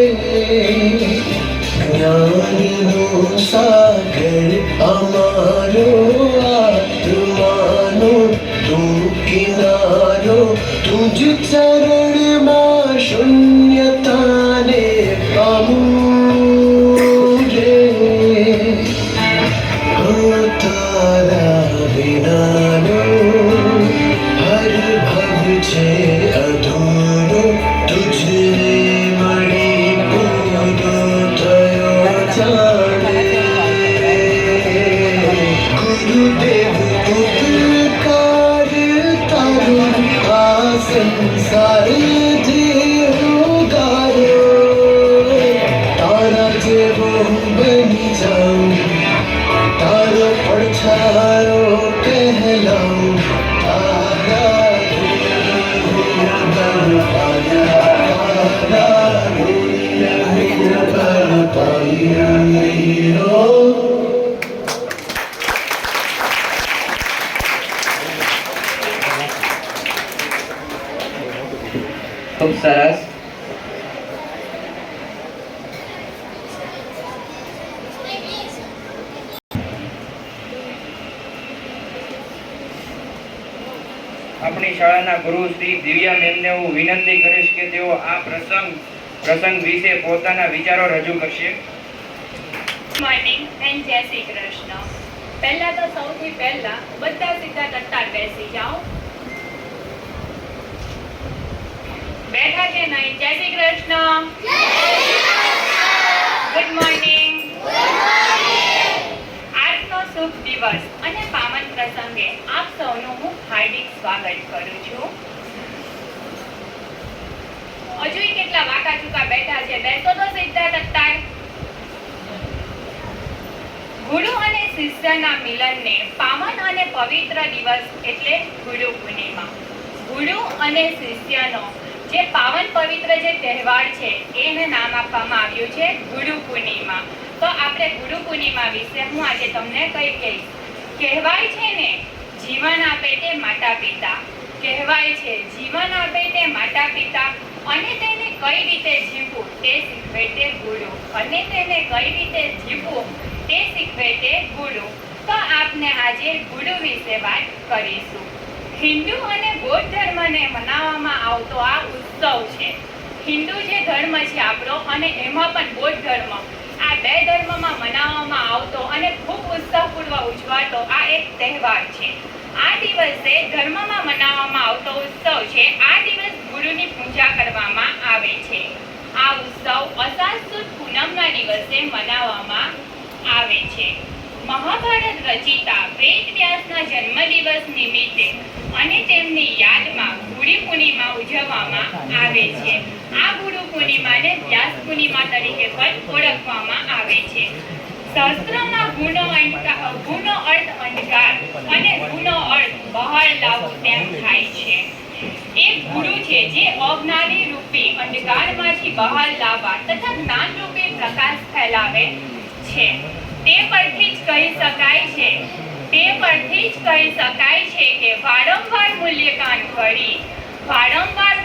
[SPEAKER 7] જ્ઞાનનો સાગર અમારો આત્માનો તું કિનારો તુજ ચરણમાં શૂન્યતાને પામું રે તારા વિનાનો હર ભવ છે અધૂરો તુજને મળી પૂરો થયો જાણે ગુરુદેવ ઉપકાર તારો આ સંસાર ગાયો તારા જેવો બની જાઉં તારો પડછાયો કહેલાઉં તારા
[SPEAKER 2] ખૂબ સરસ.
[SPEAKER 4] આપણી શાળાના ગુરુ શ્રી દિવ્યા મેમને હું વિનંતી કરીશ કે તેઓ આ પ્રસંગ વિશે પોતાના વિચારો રજૂ કરશે.
[SPEAKER 10] મોર્નિંગ એન્ડ જય શ્રી કૃષ્ણ. પહેલા તો સૌથી પહેલા બધા સીધા કટ્ટાર બેસી જાઓ. બેઠા કે નહીં? જય શ્રી કૃષ્ણ. Good morning. આજનો શુભ દિવસ અને પાવન પ્રસંગે આપ સૌનું હું હાર્દિક સ્વાગત કરું છું. હજુય કેટલા વાકા ચૂકા બેઠા છે, બેસો તો સીધા તત્તાર. ગુરુ અને શિષ્યના મિલનને પાવન અને પવિત્ર દિવસ એટલે ગુરુ પૂર્ણિમા. ગુરુ અને શિષ્યનો જે પાવન પવિત્ર જે તહેવાર છે એને નામ આપવામાં આવ્યું છે ગુરુ પૂર્ણિમા. તો આપણે ગુરુ પૂર્ણિમા વિશે હું આજે તમને કઈ કહીશ. કહેવાય છે ને, જીવન આપે તે માતા પિતા. કહેવાય છે જીવન આપે તે માતા પિતા, અને તેને કઈ રીતે જીવવું તે શીખવે તે ગુરુ. અને તેને કઈ રીતે જીવવું તે શીખવે તે ગુરુ. તો આપને આજે ગુરુ વિશે વાત કરીશું. હિન્દુ અને બૌદ્ધ ધર્મને મનાવવામાં આવતો આ ઉત્સવ છે. હિન્દુ જે ધર્મ છે આપણો અને એમાં પણ બૌદ્ધ ધર્મ, આ બે ધર્મમાં મનાવવામાં આવતો અને ખૂબ ઉત્સાહપૂર્વક ઉજવાતો આ એક તહેવાર છે. આ દિવસે ધર્મમાં મનાવવામાં આવતો ઉત્સવ છે. આ દિવસ ગુરુની પૂજા કરવામાં આવે છે. આ ઉત્સવ અષાઢ સુદ પૂનમના દિવસે મનાવવામાં આવે છે. મહાભારત રચિતા વેદવ્યાસના જન્મદિવસ નિમિત્તે અને તેમની યાદમાં ગુરુ પૂર્ણિમા ઉજવવામાં આવે છે. આ ગુરુ પૂર્ણિમાને વ્યાસ પૂર્ણિમા તરીકે પણ ઓળખવામાં આવે છે. શાસ્ત્રમાં ગુનો અર્થ અંધકાર અને ગુનો અર્થ બહાર લાવવું તેમ થાય છે. એક ગુરુ છે જે અજ્ઞાની રૂપી અંધકારમાંથી બહાર લાવવા તથા જ્ઞાન રૂપી પ્રકાશ ફેલાવે છે. તે પરથી જ કહી શકાય છે કે વારંવાર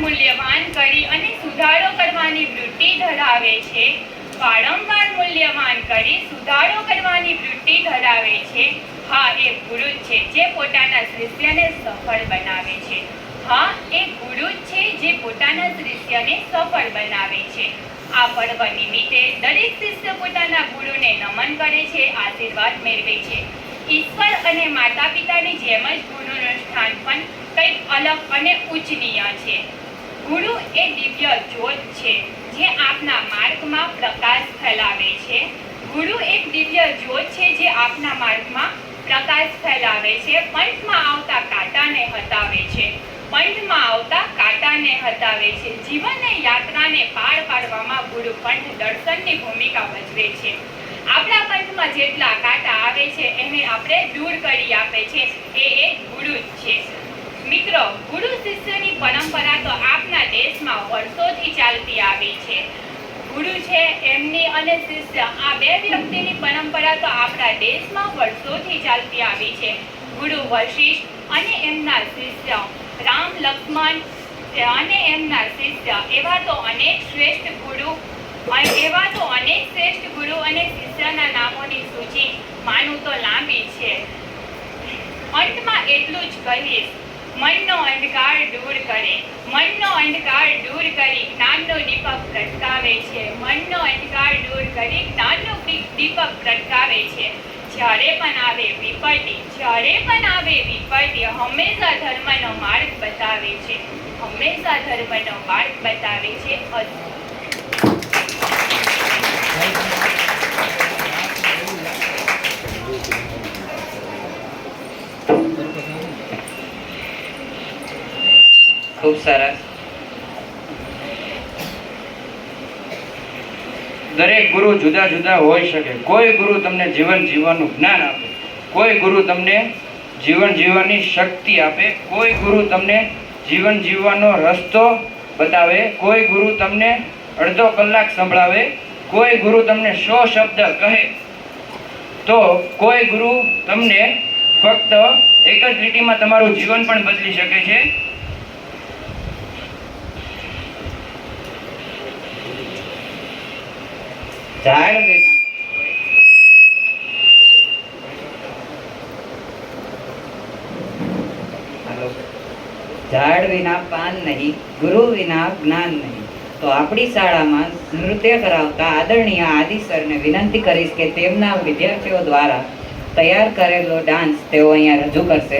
[SPEAKER 10] મૂલ્યવાન કરી અને સુધારો કરવાની વૃત્તિ ધરાવે છે. વારંવાર મૂલ્યવાન કરી સુધારો કરવાની વૃત્તિ ધરાવે છે. હા, એ ગુરુ છે જે પોતાના શિષ્યને સફળ બનાવે છે. હા, એ ગુરુ છે જે પોતાના શિષ્યને સફળ બનાવે છે. આ પર્વ નિમિત્તે દરેક શિષ્ય પોતાના ગુરુને નમન કરે છે, આશીર્વાદ મેળવે છે. ઈશ્વર અને માતા પિતાની જેમ જ ગુરુનું સ્થાન પણ કંઈક અલગ અને ઉચ્ચનીય છે. ગુરુ એ દિવ્ય જ્યોત છે જે આપના માર્ગમાં પ્રકાશ ફેલાવે છે. ગુરુ એક દિવ્ય જ્યોત છે જે આપના માર્ગમાં પ્રકાશ ફેલાવે છે. પંથમાં આવતા કાંટાને હટાવે છે. જીવનની યાત્રાને પાર પાડવામાં ગુરુ પંથ દર્શનની ભૂમિકા ભજવે છે. આપણા પંથમાં જેટલા કાંટા આવે છે એને આપણે દૂર કરી આપે છે, એ એક ગુરુ જ છે. મિત્રો, ગુરુ શિષ્યની પરંપરા તો આપના દેશમાં વર્ષોથી ચાલતી આવી છે. ગુરુ છે એમની અને શિષ્ય, આ બે વ્યક્તિની પરંપરા તો આપણા દેશમાં વર્ષોથી ચાલતી આવી છે. ગુરુ વશિષ્ઠ અને એમના શિષ્ય રામ, લક્ષ્મણ અને એમના શિષ્ય, એવા તો અનેક શ્રેષ્ઠ ગુરુ અને શિષ્યના નામોની સૂચિ માનું તો લાંબી છે. અંતમાં એટલું જ કહીશ, મનનો અંધકાર દૂર કરી જ્ઞાનનો દીપક પ્રગટાવે છે. મનનો અંધકાર દૂર કરી જ્ઞાનનો દીપક પ્રગટાવે છે. જ્યારે પણ આવે વિપત્તિ હંમેશા ધર્મનો માર્ગ બતાવે છે.
[SPEAKER 5] ખૂબ સરસ.
[SPEAKER 4] દરેક ગુરુ જુદા જુદા હોઈ શકે. કોઈ ગુરુ તમને જીવન જીવવાનું જ્ઞાન આપે, કોઈ ગુરુ તમને જીવન જીવવાની શક્તિ આપે, કોઈ ગુરુ તમને જીવન જીવવાનો રસ્તો બતાવે, કોઈ ગુરુ તમને અડધો કલાક સંભળાવે, કોઈ ગુરુ તમને 100 શબ્દ કહે, તો કોઈ ગુરુ તમને ફક્ત એક જ લીટીમાં તમારું જીવન પણ બદલી શકે છે.
[SPEAKER 5] ઝાડ વિના પાન નહીં, ગુરુ વિના જ્ઞાન નહીં. તો આપણી શાળામાં નૃત્ય કરાવતા આદરણીય આદિ સરને વિનંતી કરીશ કે તેમના વિદ્યાર્થીઓ દ્વારા તૈયાર કરેલો ડાન્સ તેઓ અહીંયા રજૂ કરશે.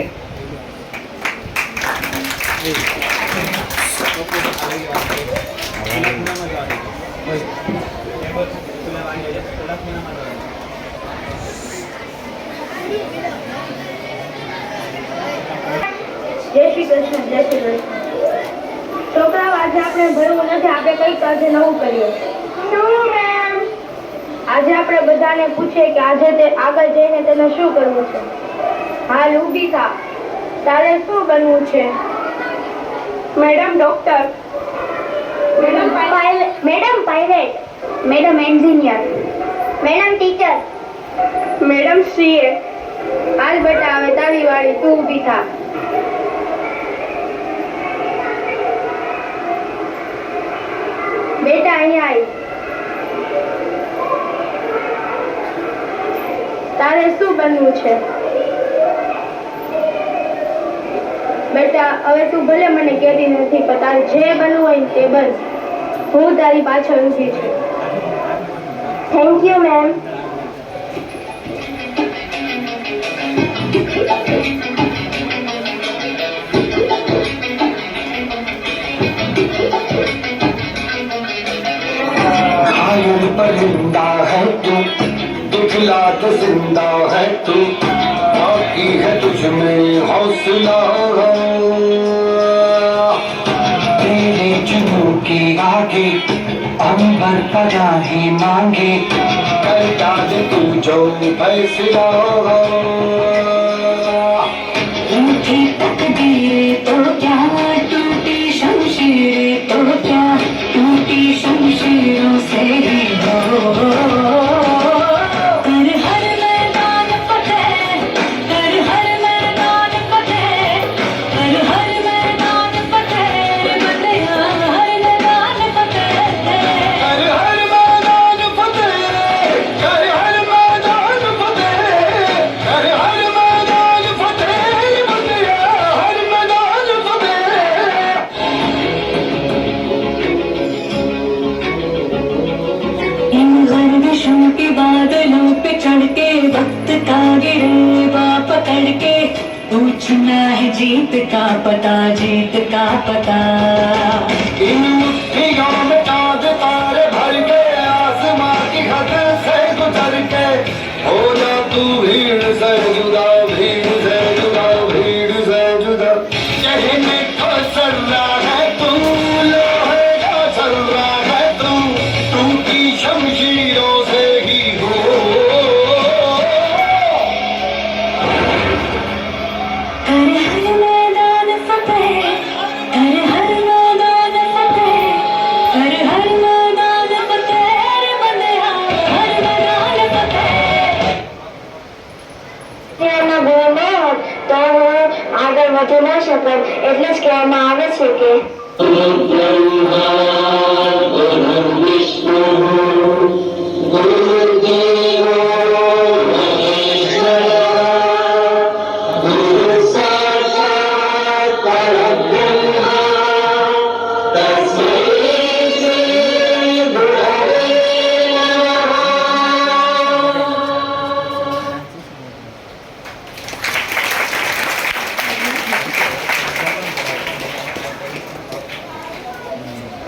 [SPEAKER 9] જય શ્રી કૃષ્ણ. છોકરાઓ આજે આજે આપણે ભરવું નથી, આપણે કંઈક આજે નવું કરીએ. આજે આપણે બધાને પૂછીએ કે આજે તે આગળ જઈને તેને શું કરવું છે. હાલ ઊભી થા. તારે શું બનવું છે? Madam doctor, madam pilot, madam engineer, madam teacher, madam CA. હાલ બેટા હવે તારી વાળી, તું ઊભી થા. બેટા અહીંયા આવી. તારે શું બનવું છે? બેટા હવે તું ભલે મને કહેતી નથી, પણ તારે જે બનવું હોય ને તે બન. હું તારી પાછળ ઊભી છું. Thank you ma'am.
[SPEAKER 7] घायल परिंदा है तू, दिखला तो जिंदा है तू, बाकी है तुझ में हौसला. तेरे जुनून के आगे अंबर पनाही मांगे, कर डाल तू जो फैसला. रूठी तकदीरें तो क्या, टूटी शमशीरें तो क्या, टूटी शमशीरों से ही हो. कर हर मैदान फतेह, कर हर मैदान फतेह, कर हर मैदान फतेह, बंदिया हर मैदान फतेह, कर हर मैदान फतेह, कर हर मैदान फतेह, कर हर मैदान फतेह, बंदिया हर मैदान फतेह. इन गर्दिशों के बादलों पे चढ़ के वक्त का गिरेबा पकड़ के, पूछना है जीत का पता, जीत का पता. इन मुट्ठियों में चाँद तारे भर के, आसमां की हद से गुजर के, हो जा तू भीड़ से जुदा, भीड़ से जुदा, भीड़ से जुदा. कहने को चल रहा है तू, लोहे का चल रहा है तू, टूटी शमशीरों से ही हो. कर हर मैदान फतेह, कर हर मैदान फतेह, कर हर मैदान फतेह, बंदिया हर मैदान फतेह. તો હું આગળ વધી ના શકત, એટલે જ કહેવામાં આવે છે કે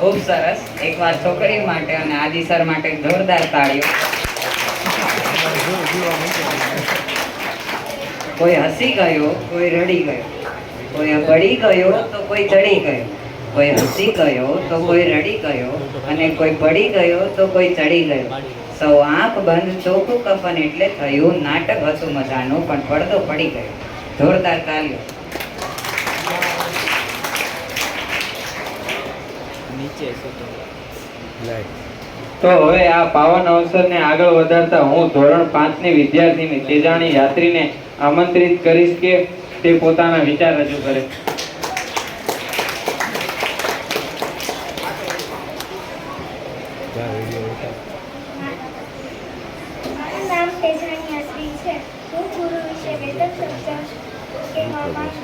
[SPEAKER 5] ખૂબ સરસ. એકવાર છોકરી માટે અને આદિ સર માટે જોરદાર તાળીઓ. કોઈ હસી ગયો, કોઈ રડી ગયો, કોઈ બળી ગયો તો કોઈ ચડી ગયો, કોઈ હસી ગયો તો કોઈ રડી ગયો, અને કોઈ પડી ગયો તો કોઈ ચડી ગયો. સૌ આંખ બંધ, ચોખ્ખું કફન એટલે થયું નાટક હતું મજાનું, પણ પડદો પડી ગયો. જોરદાર તાળીઓ.
[SPEAKER 2] તો હવે આ પાવન અવસરને આગળ વધારતા હું ધોરણ 5 ની વિદ્યાર્થીની તેજાણી યાત્રીને આમંત્રિત કરીશ કે તે પોતાના વિચાર રજૂ કરે.
[SPEAKER 9] મારું નામ તેજાણી યાત્રી છે. હું ગુરુ વિશે વેદક શબ્દ કહેવા માંગુ.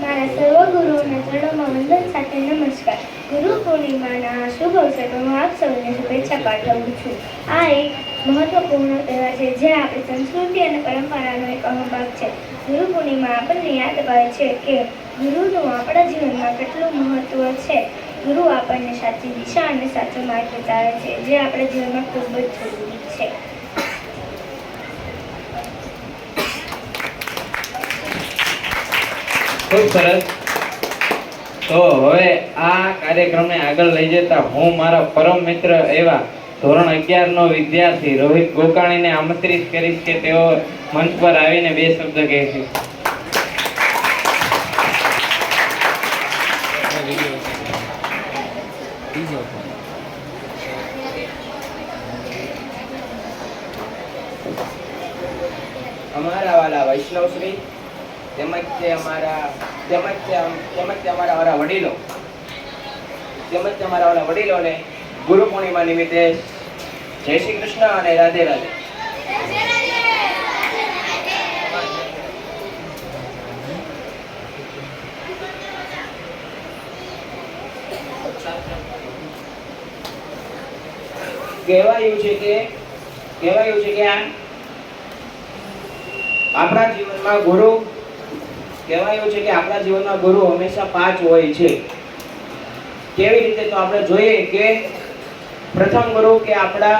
[SPEAKER 9] મારા સર્વ ગુરુઓના ચરણોમાં વંદન સાથે નમસ્કાર. ગુરુ પૂર્ણિમાના શુભ અવસર પર હું આપ સૌને શુભેચ્છા પાઠવું છું. આ એક મહત્વપૂર્ણ તહેવાર છે, જે આપણી સંસ્કૃતિ અને પરંપરાનો એક અહમ ભાગ છે. ગુરુ પૂર્ણિમા આપણને યાદ અપાવે છે કે ગુરુનું આપણા જીવનમાં કેટલું મહત્વ છે. ગુરુ આપણને સાચી દિશા અને સાચો માર્ગ બતાવે છે, જે આપણા જીવનમાં ખૂબ જ જરૂરી છે.
[SPEAKER 2] ખૂબ સરસ. તો હવે આ કાર્યક્રમને આગળ લઈ જતા હું મારા પરમ મિત્ર એવા ધોરણ 11 નો વિદ્યાર્થી રોહિત ગોકાણીને આમંત્રિત કરીશ કે તેઓ મંચ પર આવીને બે શબ્દ કહેશે.
[SPEAKER 4] અમારા વાલા વૈષ્ણવશ્રી તેમજ તે અમારા વાલા વડીલો વડીલોને ગુરુ પૂર્ણિમા નિમિત્તે જય શ્રી કૃષ્ણ અને રાધે રાધે. કહેવાયું છે કે આપણા જીવનમાં ગુરુ હંમેશા 5 હોય છે. કેવી રીતે? તો આપણે જોઈએ કે પ્રથમ ગુરુ કે આપણા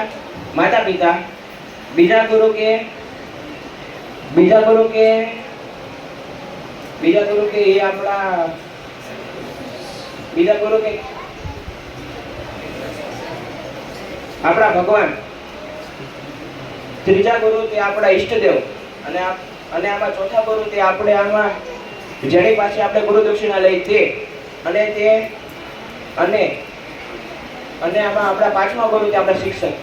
[SPEAKER 4] માતા પિતા, બીજા ગુરુ કે આપણા ભગવાન, ત્રીજા ગુરુ તે આપણા ઈષ્ટદેવ અને આમાં ચોથા ગુરુ તે આપણે આમાં જેની પાસે આપણે ગુરુ દક્ષિણા લઈ તે અને આમાં આપણા પાંચમા ગુરુ તે આપણા શિક્ષક.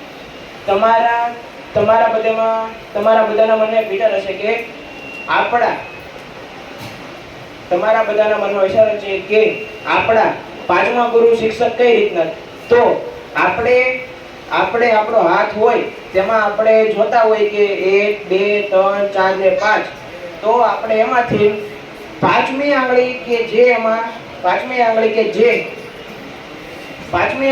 [SPEAKER 4] તમારા બધાના મને વિચાર હશે કે તમારા બધાના મનમાં વિચાર છે કે આપણા પાંચમા ગુરુ શિક્ષક કઈ રીતના? તો આપણે આપણો હાથ હોય તેમાં આપણે જોતા હોય કે 1 2 3 4 ને 5. તો આપણે એમાંથી પાંચમી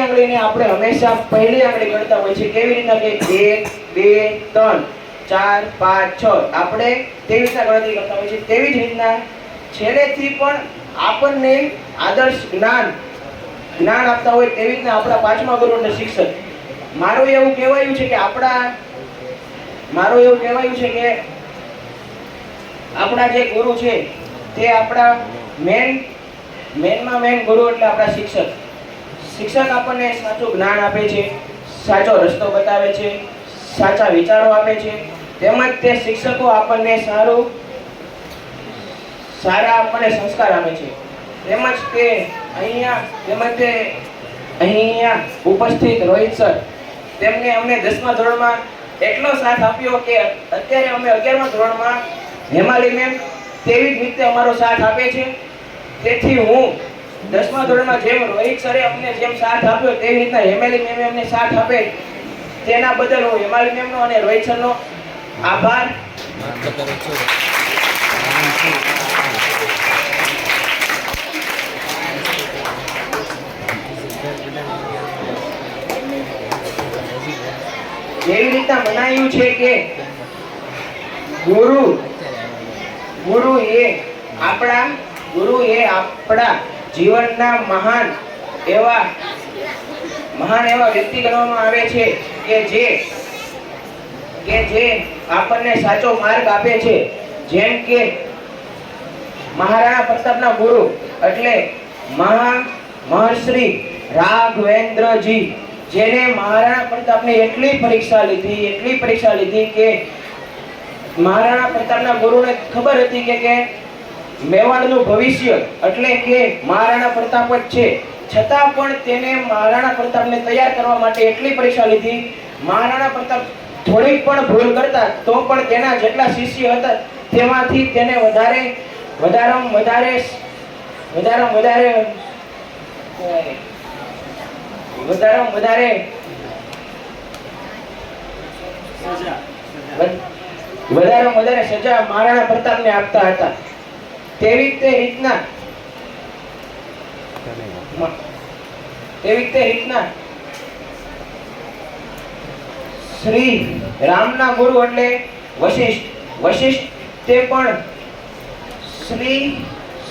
[SPEAKER 4] આંગળીને આપણે હંમેશા પહેલી આંગળી ગણતા હોય છે. કેવી રીતના? કે 1 2 3 4 5 6 આપણે તેવી રીતના ગણતરી કરતા હોય છે. તેવી જ રીતના છેલ્લેથી પણ આપણને આદર્શ જ્ઞાન આપતા હોય તેવી રીતના આપણા પાંચમા ગુરુ અને શિક્ષક. મારું એવું કહેવાયું છે કે આપણા જે ગુરુ છે તે આપણા મેન ગુરુ એટલે આપણા શિક્ષક. શિક્ષક આપણને સાચું જ્ઞાન આપે છે, સાચો રસ્તો બતાવે છે, સાચા વિચારો આપે છે. તેમજ તે શિક્ષકો આપણને સારા આપણને સંસ્કાર આપે છે. તેમજ તે અહીંયા ઉપસ્થિત રોહિત સર તેમને અમને 10મા ધોરણમાં એટલો સાથ આપ્યો કે અત્યારે અમે 11મા ધોરણમાં હેમાલી મેમ તેવી જ રીતે અમારો સાથ આપે છે. તેથી હું 10મા ધોરણમાં જેમ રોહિત સરે અમને જેમ સાથ આપ્યો તેવી રીતના હેમાલી મેમે અમને સાથ આપે તેના બદલ હું હેમાલી મેમનો અને રોહિત સરનો આભાર. જેવી રીતના મનાયું છે કે ગુરુ એ આપણા જીવનના મહાન એવા વ્યક્તિ ગણવામાં આવે છે કે જે આપણને સાચો માર્ગ આપે છે. જેમ કે મહારાણા પ્રતાપના ગુરુ એટલે મહર્ષિ રાઘવેન્દ્રજી, જેને મહારાણા પ્રતાપની એટલી પરીક્ષા લીધી કે મહારાણા પ્રતાપના ગુરુને ખબર હતી કે મેવાડનું ભવિષ્ય એટલે કે મહારાણા પ્રતાપ જ છે. છતાં પણ તેને મહારાણા પ્રતાપને તૈયાર કરવા માટે એટલી પરીક્ષા લીધી. મહારાણા પ્રતાપ થોડીક પણ ભૂલ કરતા તો પણ તેના જેટલા શિષ્ય હતા તેમાંથી તેને વધારેમાં વધારે સજા મહારાણા પ્રતાપને આપતા હતા. તેવી જ રીતના શ્રી રામના ગુરુ એટલે વશિષ્ઠ તે પણ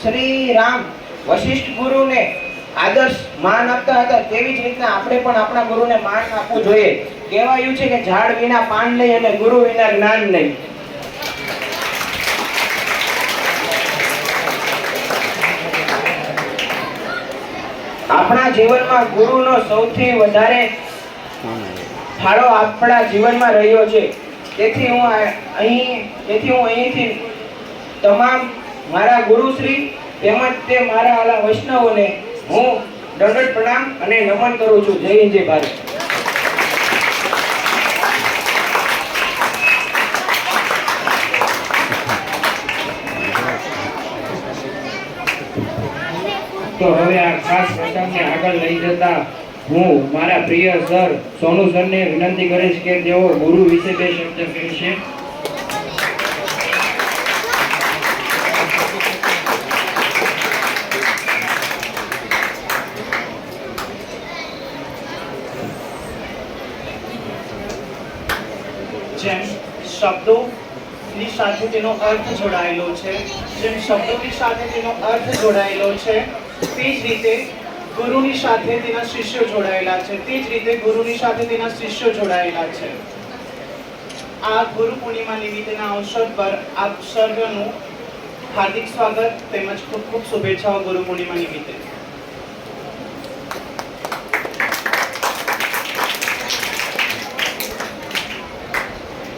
[SPEAKER 4] શ્રી રામ વશિષ્ઠ ગુરુને આદર્શ માન આપતા હતા. તેવી જ રીતના આપણે પણ આપણા ગુરુને માન આપવું જોઈએ. કહેવાયું છે કે ઝાડ વિના પાન નહીં અને ગુરુ વિના જ્ઞાન નહીં. આપણા જીવનમાં ગુરુનો સૌથી વધારે ફાળો આપણા જીવનમાં રહ્યો છે. તેથી હું અહીંથી તમામ મારા ગુરુશ્રી તેમજ તે મારા આલા વૈષ્ણવોને હું દંડવત પ્રણામ અને નમન કરું છું. જય હિન્દ, જય ભારત. તો હવે આ ખાસ પ્રસંગને આગળ લઈ જતા હું મારા પ્રિય સર સોનુ સરને વિનંતી કરીશ કે તેઓ ગુરુ વિશે 2 શબ્દ કહેશે.
[SPEAKER 11] જેમ શબ્દોની સાથે તેનો અર્થ જોડાયેલો છે, જેમ શબ્દોની સાથે તેનો અર્થ જોડાયેલો છે, તે જ રીતે ગુરુની સાથે તેના શિષ્યો જોડાયેલા છે, તે જ રીતે ગુરુની સાથે તેના શિષ્યો જોડાયેલા છે. આ ગુરુ પૂર્ણિમા નિમિત્તેના અવસર પર આપ સર્વનું હાર્દિક સ્વાગત તેમજ ખૂબ ખૂબ શુભેચ્છાઓ ગુરુ પૂર્ણિમા નિમિત્તે.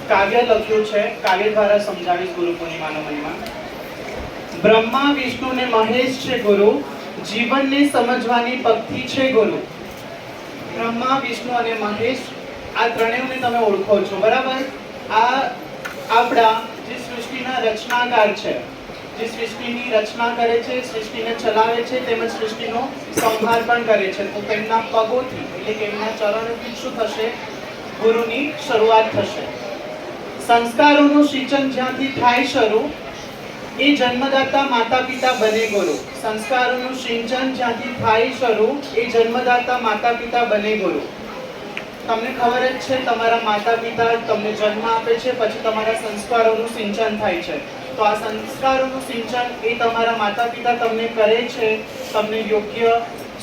[SPEAKER 11] કાવ્ય લખ્યું છે, કાવ્ય દ્વારા સમજાવીશ ગુરુ પૂર્ણિમાનો મહિમા. બ્રહ્મા વિષ્ણુ ને મહેશ છે ગુરુ, જીવનને સમજવાની પગથી છે ગુરુ. બ્રહ્મા વિષ્ણુ અને મહેશ આ ત્રણેયને તમે ઓળખો છો, બરાબર? આ આપણા જે સૃષ્ટિના રચનાકાર છે, જે સૃષ્ટિની રચના કરે છે, સૃષ્ટિને ચલાવે છે, તેમજ સૃષ્ટિનો સંહાર પણ કરે છે. તો તેમના પગોથી એટલે કે એમના ચરણોથી શું થશે? ગુરુની શરૂઆત થશે. સંસ્કારોનું સિંચન જ્યાંથી થાય શરૂ, એ જન્મદાતા માતા પિતા બને ગુરુ. સંસ્કારોનું સિંચન જ્યાંથી થાય શરૂ, એ જન્મદાતા માતા પિતા બને ગુરુ. તમને ખબર જ છે, તમારા માતા પિતા તમને જન્મ આપે છે, પછી તમારા સંસ્કારોનું સિંચન થાય છે. તો આ સંસ્કારોનું સિંચન એ તમારા માતા પિતા તમને કરે છે, તમને યોગ્ય,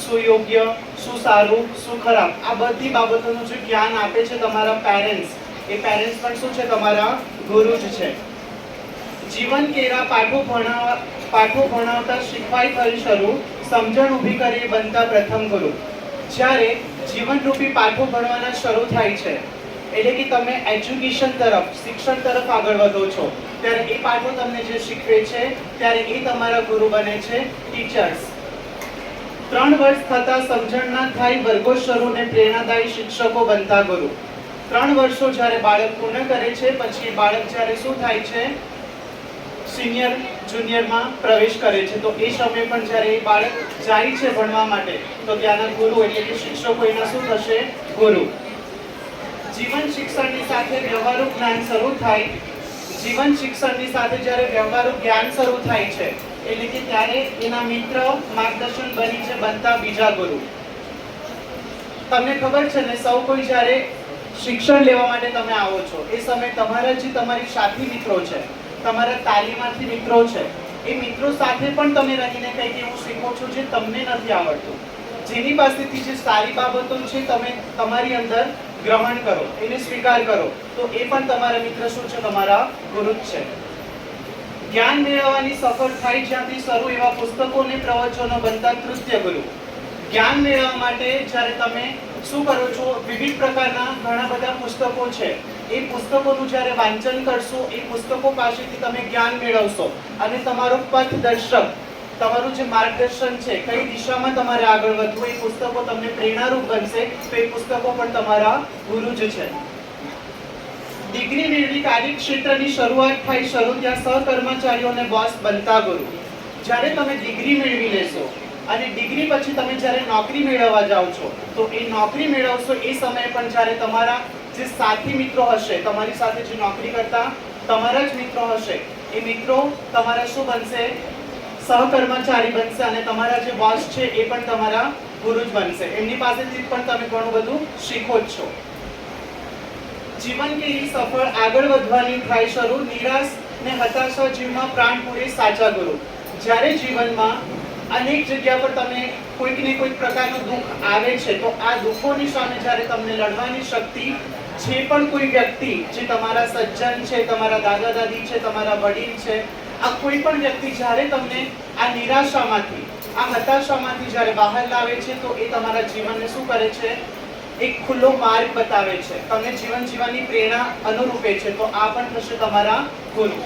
[SPEAKER 11] સુયોગ્ય, શું સારું, શું ખરાબ, આ બધી બાબતોનું જે જ્ઞાન આપે છે તમારા પેરેન્ટ્સ, એ પેરેન્ટ્સ પણ શું છે? તમારા ગુરુ જ છે. જીવન કેરા પાઠો ભણાવતા શીખવાય થઈ શરૂ, સમજણ ઊભી કરી બનતા પ્રથમ ગુરુ. જ્યારે જીવનરૂપી પાઠો ભણવાના શરૂ થાય છે, એટલે કે તમે એજ્યુકેશન તરફ, શિક્ષણ તરફ આગળ વધો છો, ત્યારે એ પાઠો તમને જે શીખવે છે, ત્યારે એ તમારા ગુરુ બને છે, ટીચર્સ. 3 વર્ષ થતા સમજણ ના થાય વર્ગો શરૂ ને પ્રેરણાદાયી શિક્ષકો બનતા ગુરુ. 3 વર્ષો જ્યારે બાળક પૂર્ણ કરે છે, પછી બાળક જ્યારે શું થાય છે? સિનિયર જુનિયરમાં પ્રવેશ કરે છે. તો એ સમયે પણ જ્યારે એ બાળક જાય છે ભણવા માટે, તો ત્યાંના ગુરુ એટલે કે શિક્ષકો એના શું થશે? ગુરુ. જીવન શિક્ષણની સાથે વ્યવહારુ જ્ઞાન શરૂ થાય. જીવન શિક્ષણની સાથે જ્યારે વ્યવહારુ જ્ઞાન શરૂ થાય છે, એટલે કે ત્યારે એના મિત્ર માર્ગદર્શન બની છે બનતા બીજા ગુરુ. તમને ખબર છે ને, સૌ કોઈ જ્યારે શિક્ષણ લેવા માટે તમે આવો છો, એ સમયે તમારા જે તમારી સાથી મિત્રો છે, તમારા તાલીમાર્થી મિત્રો છે, એ મિત્રો સાથે પણ તમે રહીને કંઈક એવું શીખો છો જે તમને નથી આવડતું. જેની પાસેથી જે સારી બાબતો છે તમે તમારી અંદર ગ્રહણ કરો, એને સ્વીકાર કરો, તો એ પણ તમારા મિત્ર શું છે? તમારા ગુરુ જ છે. જ્ઞાન મેળવવાની સફળ થાય જ્યાંથી શરૂ, એવા પુસ્તકો અને પ્રવચનો બનતા તૃતીય ગુરુ. જ્ઞાન મેળવવા માટે જ્યારે તમે શું કરો છો? વિવિધ પ્રકારના ઘણા બધા પુસ્તકો છે, એ પુસ્તકોનું જ્યારે વાંચન કરશો, એ પુસ્તકો પાસેથી તમે જ્ઞાન મેળવશો, અને તમારો પથદર્શક, તમારું જે માર્ગદર્શન છે, કઈ દિશામાં તમારે આગળ વધવું, એ પુસ્તકો તમને પ્રેરણારૂપ બનશે. તો એ પુસ્તકો પણ તમારા ગુરુ જ છે. ડિગ્રી મેળવી કાર્યક્ષેત્રની શરૂઆત થાય શરૂ, ત્યાં સહકર્મચારીઓને બોસ બનતા ગુરુ. જ્યારે તમે ડિગ્રી મેળવી લેશો અને ડિગ્રી પછી તમે જ્યારે નોકરી મેળવવા જાઓ છો, તો એ નોકરી મેળવશો એ સમયે પણ જ્યારે તમારા જે સાથી મિત્રો હશે, તમારી સાથે જે નોકરી કરતા તમારા જ મિત્રો હશે, એ મિત્રો તમારા શું બનશે? સહકર્મચારી બનશે. અને તમારા જે બોસ છે એ પણ તમારા ગુરુ જ બનશે. એમની પાસેથી પણ તમે ઘણું બધું શીખો જ છો. જીવન કેરી સફળ આગળ વધવાની થાય શરૂ, નિરાશ ને હતાશા જીવમાં પ્રાણ પૂરે સાચા ગુરુ. જ્યારે જીવનમાં અનેક જગ્યા પર તમે કોઈક ને કોઈક પ્રકારનું દુઃખ આવે છે, તો આ દુઃખોની સામે જ્યારે તમને લડવાની શક્તિ જે પણ કોઈ વ્યક્તિ, જે તમારા સજ્જન છે, તમારા દાદા દાદી છે, તમારા વડીલ છે, આ કોઈ પણ વ્યક્તિ જ્યારે તમને આ નિરાશામાંથી આ હતાશામાંથી જ્યારે બહાર લાવે છે તો એ તમારા જીવનને શું કરે છે? એક ખુલ્લો માર્ગ બતાવે છે, તમને જીવન જીવવાની પ્રેરણા અનુરૂપે છે. તો આ પણ થશે તમારા ગુરુ.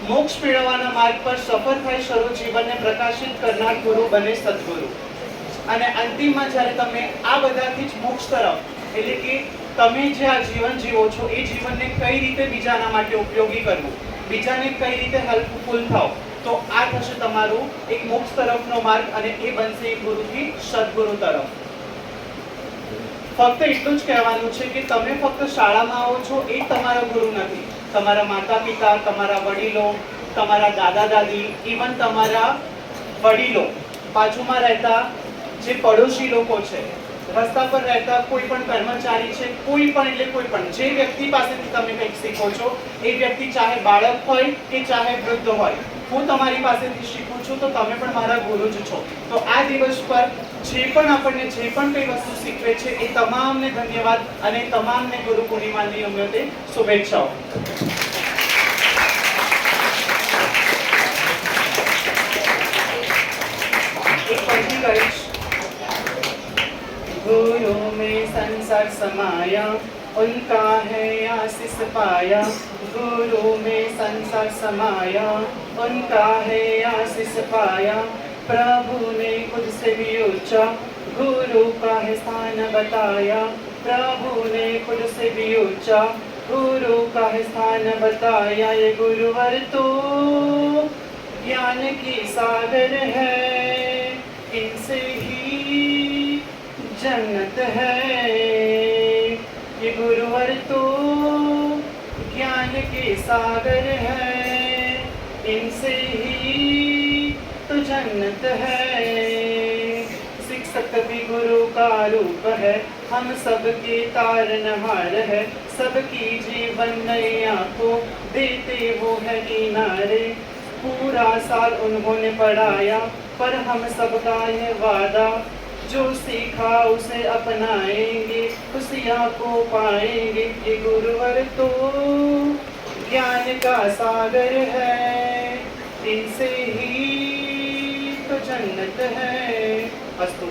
[SPEAKER 11] મોક્ષ મેળવવાના માર્ગ પર સફર થાય શરૂ, જીવનને પ્રકાશિત કરનાર ગુરુ બને સદગુરુ. અને અંતિમમાં જ્યારે તમે આ બધાથી જ મોક્ષ તરફ, એટલે કે તમે જે આ જીવન જીવો છો એ જીવનને કઈ રીતે બીજાના માટે ઉપયોગી કરવું, બીજાને કઈ રીતે હેલ્પફુલ થાવ, તો આ થશે તમારું એક મોક્ષ તરફનો માર્ગ અને એ બનશે એક ગુરુથી સદગુરુ તરફ. ફક્ત એટલું જ કહેવાનું છે કે તમે ફક્ત શાળામાં આવો છો એ તમારા ગુરુ નથી. તમારા માતા પિતા, તમારા વડીલો, તમારા દાદા દાદી, ઇવન તમારા વડીલો, બાજુમાં રહેતા જે પડોશી લોકો છે, રસ્તા પર રહેતા કોઈ પણ કર્મચારી છે, કોઈ પણ એટલે કોઈ પણ જે વ્યક્તિ પાસેથી તમે કંઈક શીખો છો એ વ્યક્તિ ચાહે બાળક હોય કે ચાહે વૃદ્ધ હોય, હું તમારી પાસેથી શીખું છું તો તમે પણ મારા ગુરુ જ છો. તો આ દિવસ પર જે પણ આપણને જે પણ કઈ વસ્તુ શીખવે છે એ તમામને ધન્યવાદ અને તમામને ગુરુ પૂર્ણિમાની નિમિત્તે શુભેચ્છાઓ. એક પંક્તિ કહીશ. गुरु में संसार समाया, उनका है आशीष पाया. गुरु में संसार समाया, उनका है आशीष पाया. प्रभु ने खुद से भी ऊंचा गुरु का है स्थान बताया. प्रभु ने खुद से भी ऊंचा गुरु का है स्थान बताया. ये गुरुवर तो ज्ञान की सागर है, इनसे ही जन्नत है. ये गुरुवर तो ज्ञान के सागर है, इनसे ही तो जन्नत है. शिक्षक भी गुरु का रूप है, हम सबके तारनहार है. सबकी जीवन नैया को देते वो है किनारे. पूरा साल उन्होंने पढ़ाया पर हम सबका ये वादा, जो सीखा उसे अपनाएंगे खुशियाँ को पाएंगे. ये गुरुवर तो ज्ञान का सागर है, इनसे ही तो जन्नत है. अस्तु.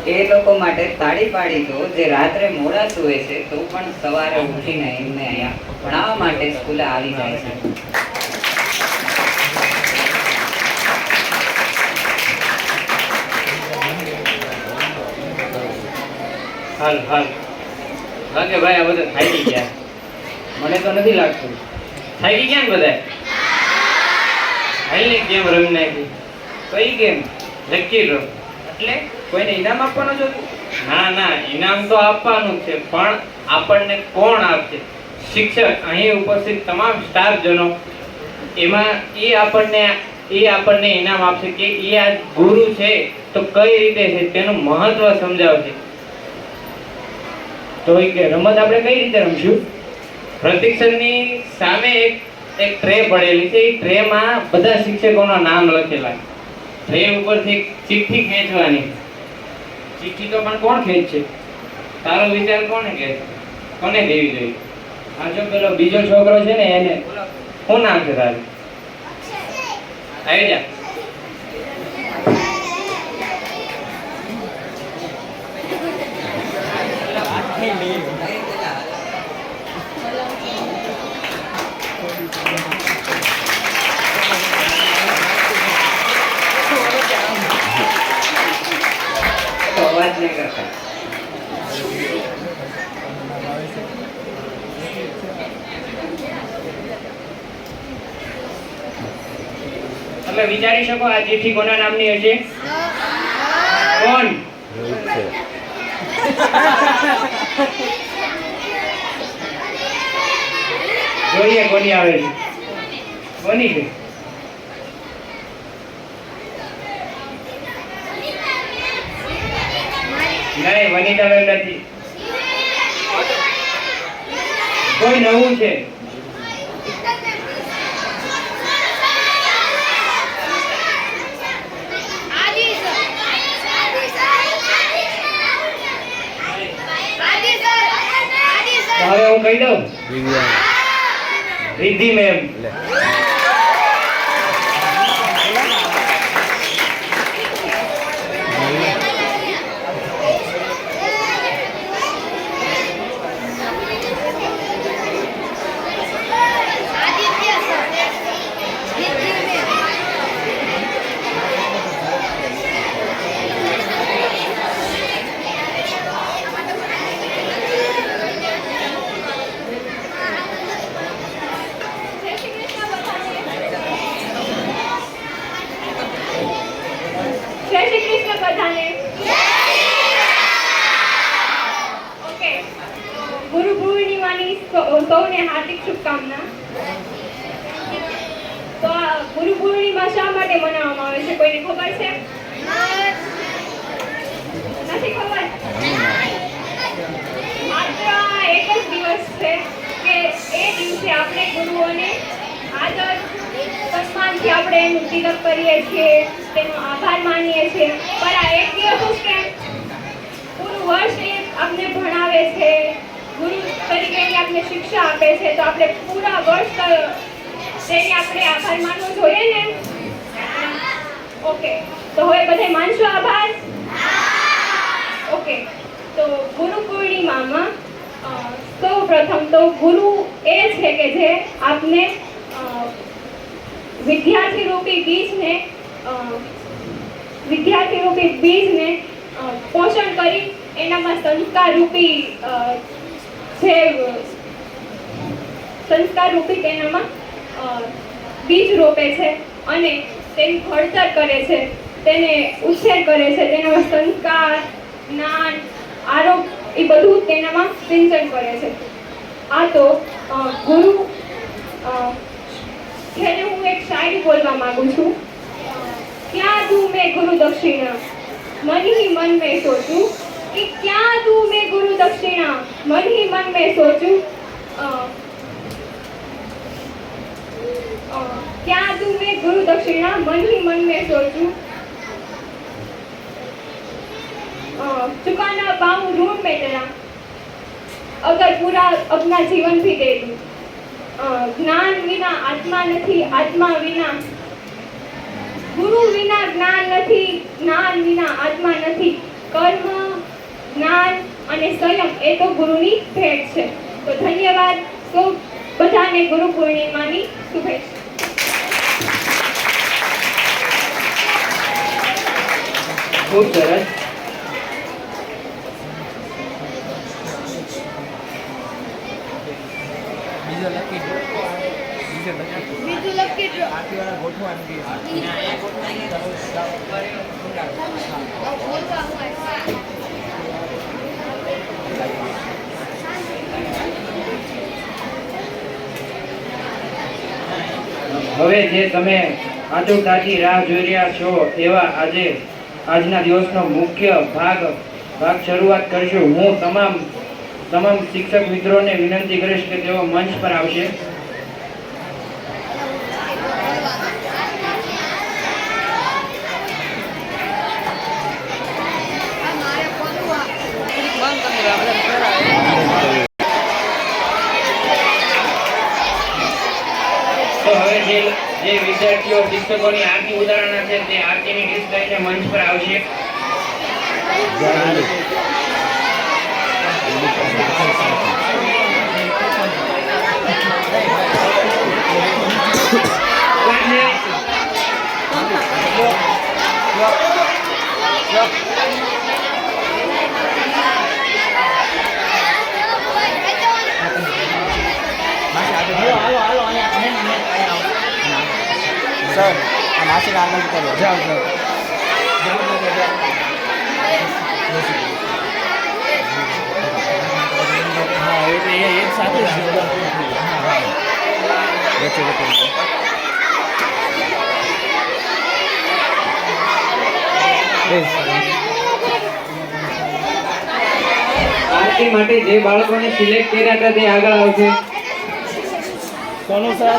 [SPEAKER 5] એ લોકો માટે તાળી પાડી દો જે રાત્રે મોડા સુવે છે તો પણ સવારે ઉઠીને એમને અહીંયા ભણાવવા માટે સ્કૂલે આવી જાય છે.
[SPEAKER 2] હાલ હાલ લાગે ભાઈ આ બધા થાકી ગયા. મને તો નથી લાગતું. થાકી ગયા ને બધા? હાલની ગેમ રમી નાખી. કઈ ગેમ? Lucky draw. એટલે કોઈને ઇનામ આપવાનું છે? ના ના, ઇનામ તો આપવાનું છે, પણ આપણને કોણ આપશે? શિક્ષક, અહીં ઉપસ્થિત તમામ સ્ટાફજનો, એમાં એ આપણને ઇનામ આપશે કે એ આ ગુરુ છે તો કઈ રીતે છે તેનું મહત્વ સમજાવશે. તો એ કે રમત આપણે કઈ રીતે રમશું? પ્રતિક્ષણની સામે એક ટ્રે પડેલી છે. એ ટ્રેમાં બધા શિક્ષકોના નામ લખેલા. ટ્રે ઉપરથી ચિઠ્ઠી ખેંચવાની. ચિઠ્ઠી તો પણ કોણ ખેંચશે? તારો વિચાર કોને કે કોને દેવી જોઈએ? આ જો પેલો બીજો છોકરો છે ને એને શું નામ છે તારું? આવી જા.
[SPEAKER 5] અવાજ નહીં કરતા.
[SPEAKER 2] તમે વિચારી શકો આ ચિઠ્ઠી કોના નામની હશે? કોણ? જોઈએ કોની આવે છે. કોની છે? નહીં, વનિતા બેન નથી. કોઈ નવું છે?
[SPEAKER 1] દિવ્યા
[SPEAKER 4] રિદ્ધિ મેમ,
[SPEAKER 1] લે
[SPEAKER 10] જય શ્રી કૃષ્ણ બધાને. ઓકે, ગુરુ પૂર્ણિમાની સૌને હાર્દિક શુભકામના. તો આ ગુરુ પૂર્ણિમા શા માટે મનાવવામાં આવે છે, કોઈને ખબર છે? નથી ખબર? માત્ર એક જ દિવસ છે કે એ દિવસે આપણે ગુરુઓને આદર સન્માનથી આપણે એનું તિલક કરીએ છીએ, તેનો આભાર માનીએ છીએ. પણ આ એક દિવસ જ કેમ? પૂરું વર્ષ એ આપણે ભણાવે છે, ગુરુ તરીકેની આપણે શિક્ષા આપે છે, તો આપણે પૂરા વર્ષ તેની આપણે આભાર માનવો જોઈએ ને. ઓકે, તો હવે બધે માનશો આભાર? ઓકે, તો ગુરુ પૂર્ણિમામાં સૌ પ્રથમ તો ગુરુ એ છે કે જે આપને વિદ્યાર્થી રૂપી બીજને પોષણ કરી એનામાં સંસ્કાર રૂપી તેનામાં બીજ રોપે છે અને તેની ઘડતર કરે છે, તેને ઉછેર કરે છે, તેનામાં સંસ્કાર, જ્ઞાન, આરોગ્ય એ બધું તેનામાં સિંચન કરે છે. આ તો ગુરુ છેલ્લે હું એક શાયરી બોલવા માંગુ છું. क्या दूं मैं गुरु दक्षिणा मन ही मन में सोचूं कि क्या दूं मैं गुरु दक्षिणा मन ही मन में सोचूं क्या दूं मैं गुरु दक्षिणा मन ही मन में सोचूं चुका ना पाऊं ऋण में तेरा अगर पूरा अपना जीवन भी दे दूं ज्ञान विना आत्मा नहीं, आत्मा विना ગુરુ વિના જ્ઞાન નથી, જ્ઞાન વિના આત્મા નથી. કર્મ, જ્ઞાન અને સંયમ એ તો ગુરુની ભેટ છે. તો ધન્યવાદ. સૌ બધાને ગુરુ પૂર્ણિમાની શુભેચ્છા.
[SPEAKER 4] ખૂબ સરસ.
[SPEAKER 3] બીજો લકી
[SPEAKER 4] હવે જે તમે આતુરતાથી રાહ જોઈ રહ્યા છો એવા આજના દિવસનો મુખ્ય ભાગ શરૂઆત કરશું. હું તમામ શિક્ષક મિત્રોને વિનંતી કરીશ કે તેઓ મંચ પર આવશે. તો હવે જે વિદ્યાર્થીઓ શિક્ષકોની આરતી ઉતારવાના છે તે આરતીની ડિસ્ક લઈને મંચ પર આવશે.
[SPEAKER 3] સર આ નાસિક આગળ કરો. જાઓ જાઓ. હા એટલે એક સાથે
[SPEAKER 4] આરતી માટે જે બાળકોને સિલેક્ટ કર્યા હતા તે આગળ આવશે.
[SPEAKER 3] સોનુ સર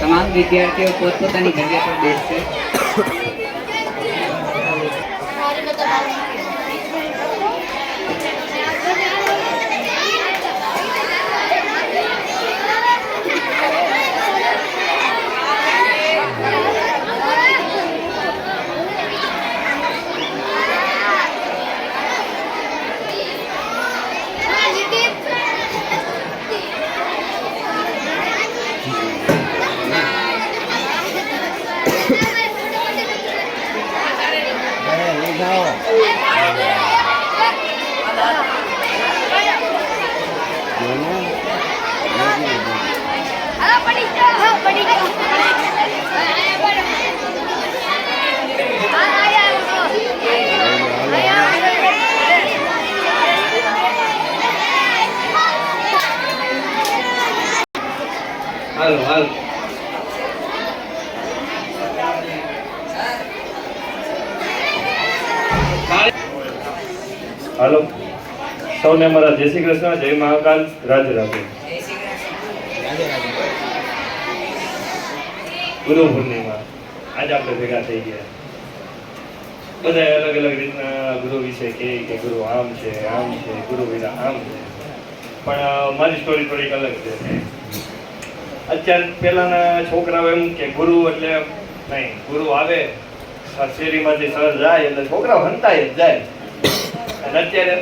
[SPEAKER 5] તમામ વિદ્યાર્થીઓ પોતપોતાની જગ્યા પર બેસશે.
[SPEAKER 2] હાલો હાલો
[SPEAKER 12] હાલો સૌને મારા જય શ્રી કૃષ્ણ, જય મહાકાલ, રાધે રાધે. ગુરુ પૂર્ણિમા આજે આપણે ભેગા થઈ ગયા. બધા અલગ અલગ રીતના ગુરુ વિશે કહે કે ગુરુ આમ છે, ગુરુ વિના આમ છે. પણ મારી સ્ટોરી થોડીક અલગ છે. અત્યારે પહેલાના છોકરાઓ એમ કે ગુરુ એટલે નહીં, ગુરુ આવે શેરીમાંથી સર જાય એટલે છોકરાઓ હંતાય જ જાય. અને અત્યારે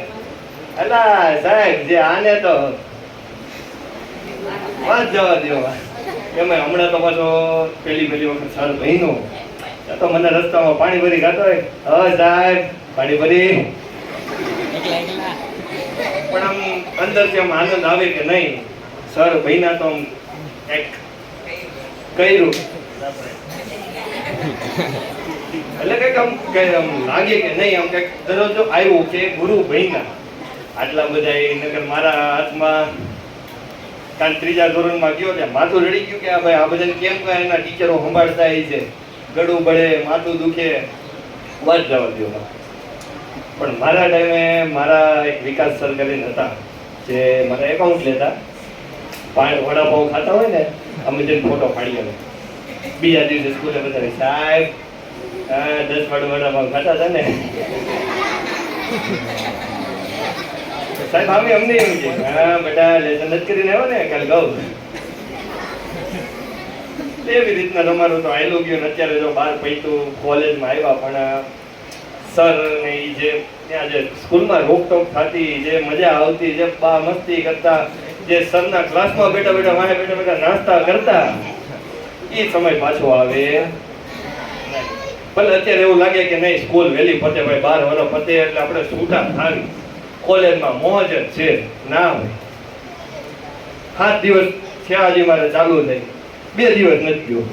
[SPEAKER 12] અલા સાહેબ જે આને તો વાત જવા દો, એમાં હમણાં તો પાછો પહેલી વખત સર બહેનો તો મને રસ્તામાં પાણી ભરી ગાતો હોય, હા સાહેબ પાણી ભરી. પણ આમ અંદરથી આમ આનંદ આવે કે નહીં સર બહેના તો આમ એક કર્યું એટલે કઈક આમ લાગે કે નહીં આમ કઈક દરજ્જો આવ્યો કે ગુરુ બહેના. આટલા બધા નગર મારા હાથમાં કાલ 3જા ધોરણમાં ગયો ત્યાં માથું રડી ગયું કે આ ભાઈ આ બધાને કેમ કાંઈ એના ટીચરો સંભાળતા છે, ગળું બળે, માથું દુખે, વાત જવા દો. પણ મારા ટાઈમે મારા એક વિકાસ સર કરીને હતા જે મારા એકાઉન્ટ લેતા, વડાપાઉં ખાતા હોય ને અમે જઈને ફોટો પાડી આવે. બીજા દિવસે સ્કૂલે બતાવી, સાહેબ 10 વાળું વડાપાઉં ખાતા હતા ને સાહેબ અમે અમને એમ છે, હા બેટા લેસન નથી કરીને આવ્યો ને કાલ ગઉ. એવી રીતના તમારું તો આયલું ગયું. અત્યારે જો 12 પૈતું કોલેજમાં આવ્યા પણ સર ને જે ત્યાં જે સ્કૂલમાં રોકટોક થતી, જે મજા આવતી, જે બા મસ્તી કરતા, જે સરના ક્લાસમાં બેઠા બેઠા નાસ્તા કરતા, એ સમય પાછો આવે. ભલે અત્યારે એવું લાગે કે નહીં સ્કૂલ વહેલી પતે, ભાઈ 12 વર્ષ પતે એટલે આપણે છૂટા થાવી, કોલેજમાં મોજ જ છે. ના હોય 7 દિવસ થયા હજી મારે ચાલુ થઈ, 2 દિવસ નથી ગયો,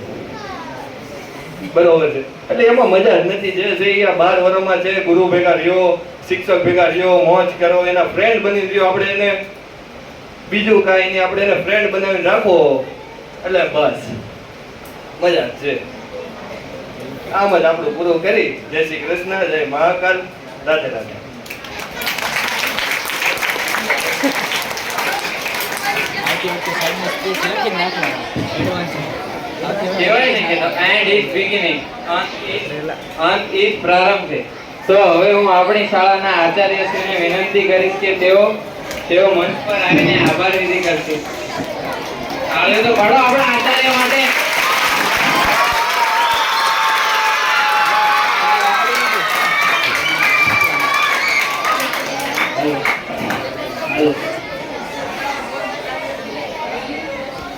[SPEAKER 12] બરોબર છે. એટલે એમાં મજા જ નથી. જે છે એ આ 12 વર્ષમાં છે, ગુરુ ભેગા રહ્યો, શિક્ષક ભેગા રહ્યો, મોજ કરો, એના ફ્રેન્ડ બની રહ્યો. આપણે એને બીજું કાંઈ નહીં, આપણે એને ફ્રેન્ડ બનાવીને રાખો એટલે બસ મજા જ છે. આમ જ આપણું પૂરું કરી. જય શ્રી કૃષ્ણ, જય મહાકાલ, રાધે રાધે.
[SPEAKER 2] કહેવાય ને કે એન્ડ ઇઝ બિગિનિંગ, અંત ઇઝ પ્રારંભ છે. તો હવે હું આપણી શાળાના આચાર્યશ્રીને વિનંતી કરીશ કે તેઓ મંચ પર આવીને આભાર વિધિ કરશે. તાળીઓ તો પાડો આપણા આચાર્ય માટે.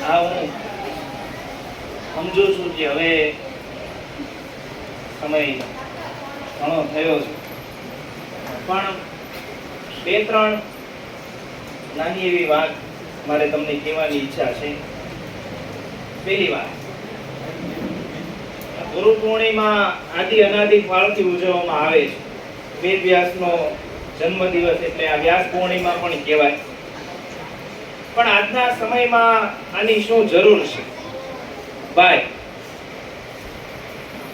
[SPEAKER 11] હા, હું સમજુ છું કે હવે સમય ઘણો થયો છે, પણ 2-3 નાની એવી વાત મારે તમને કહેવાની ઈચ્છા છે. પહેલી વાત, ગુરુ પૂર્ણિમા આદિ અનાદિ કાળથી ઉજવવામાં આવે છે. વેદ વ્યાસનો જન્મદિવસ એટલે આ વ્યાસ પૂર્ણિમા પણ કહેવાય. પણ આજના સમયમાં આની શું જરૂર છે ભાઈ?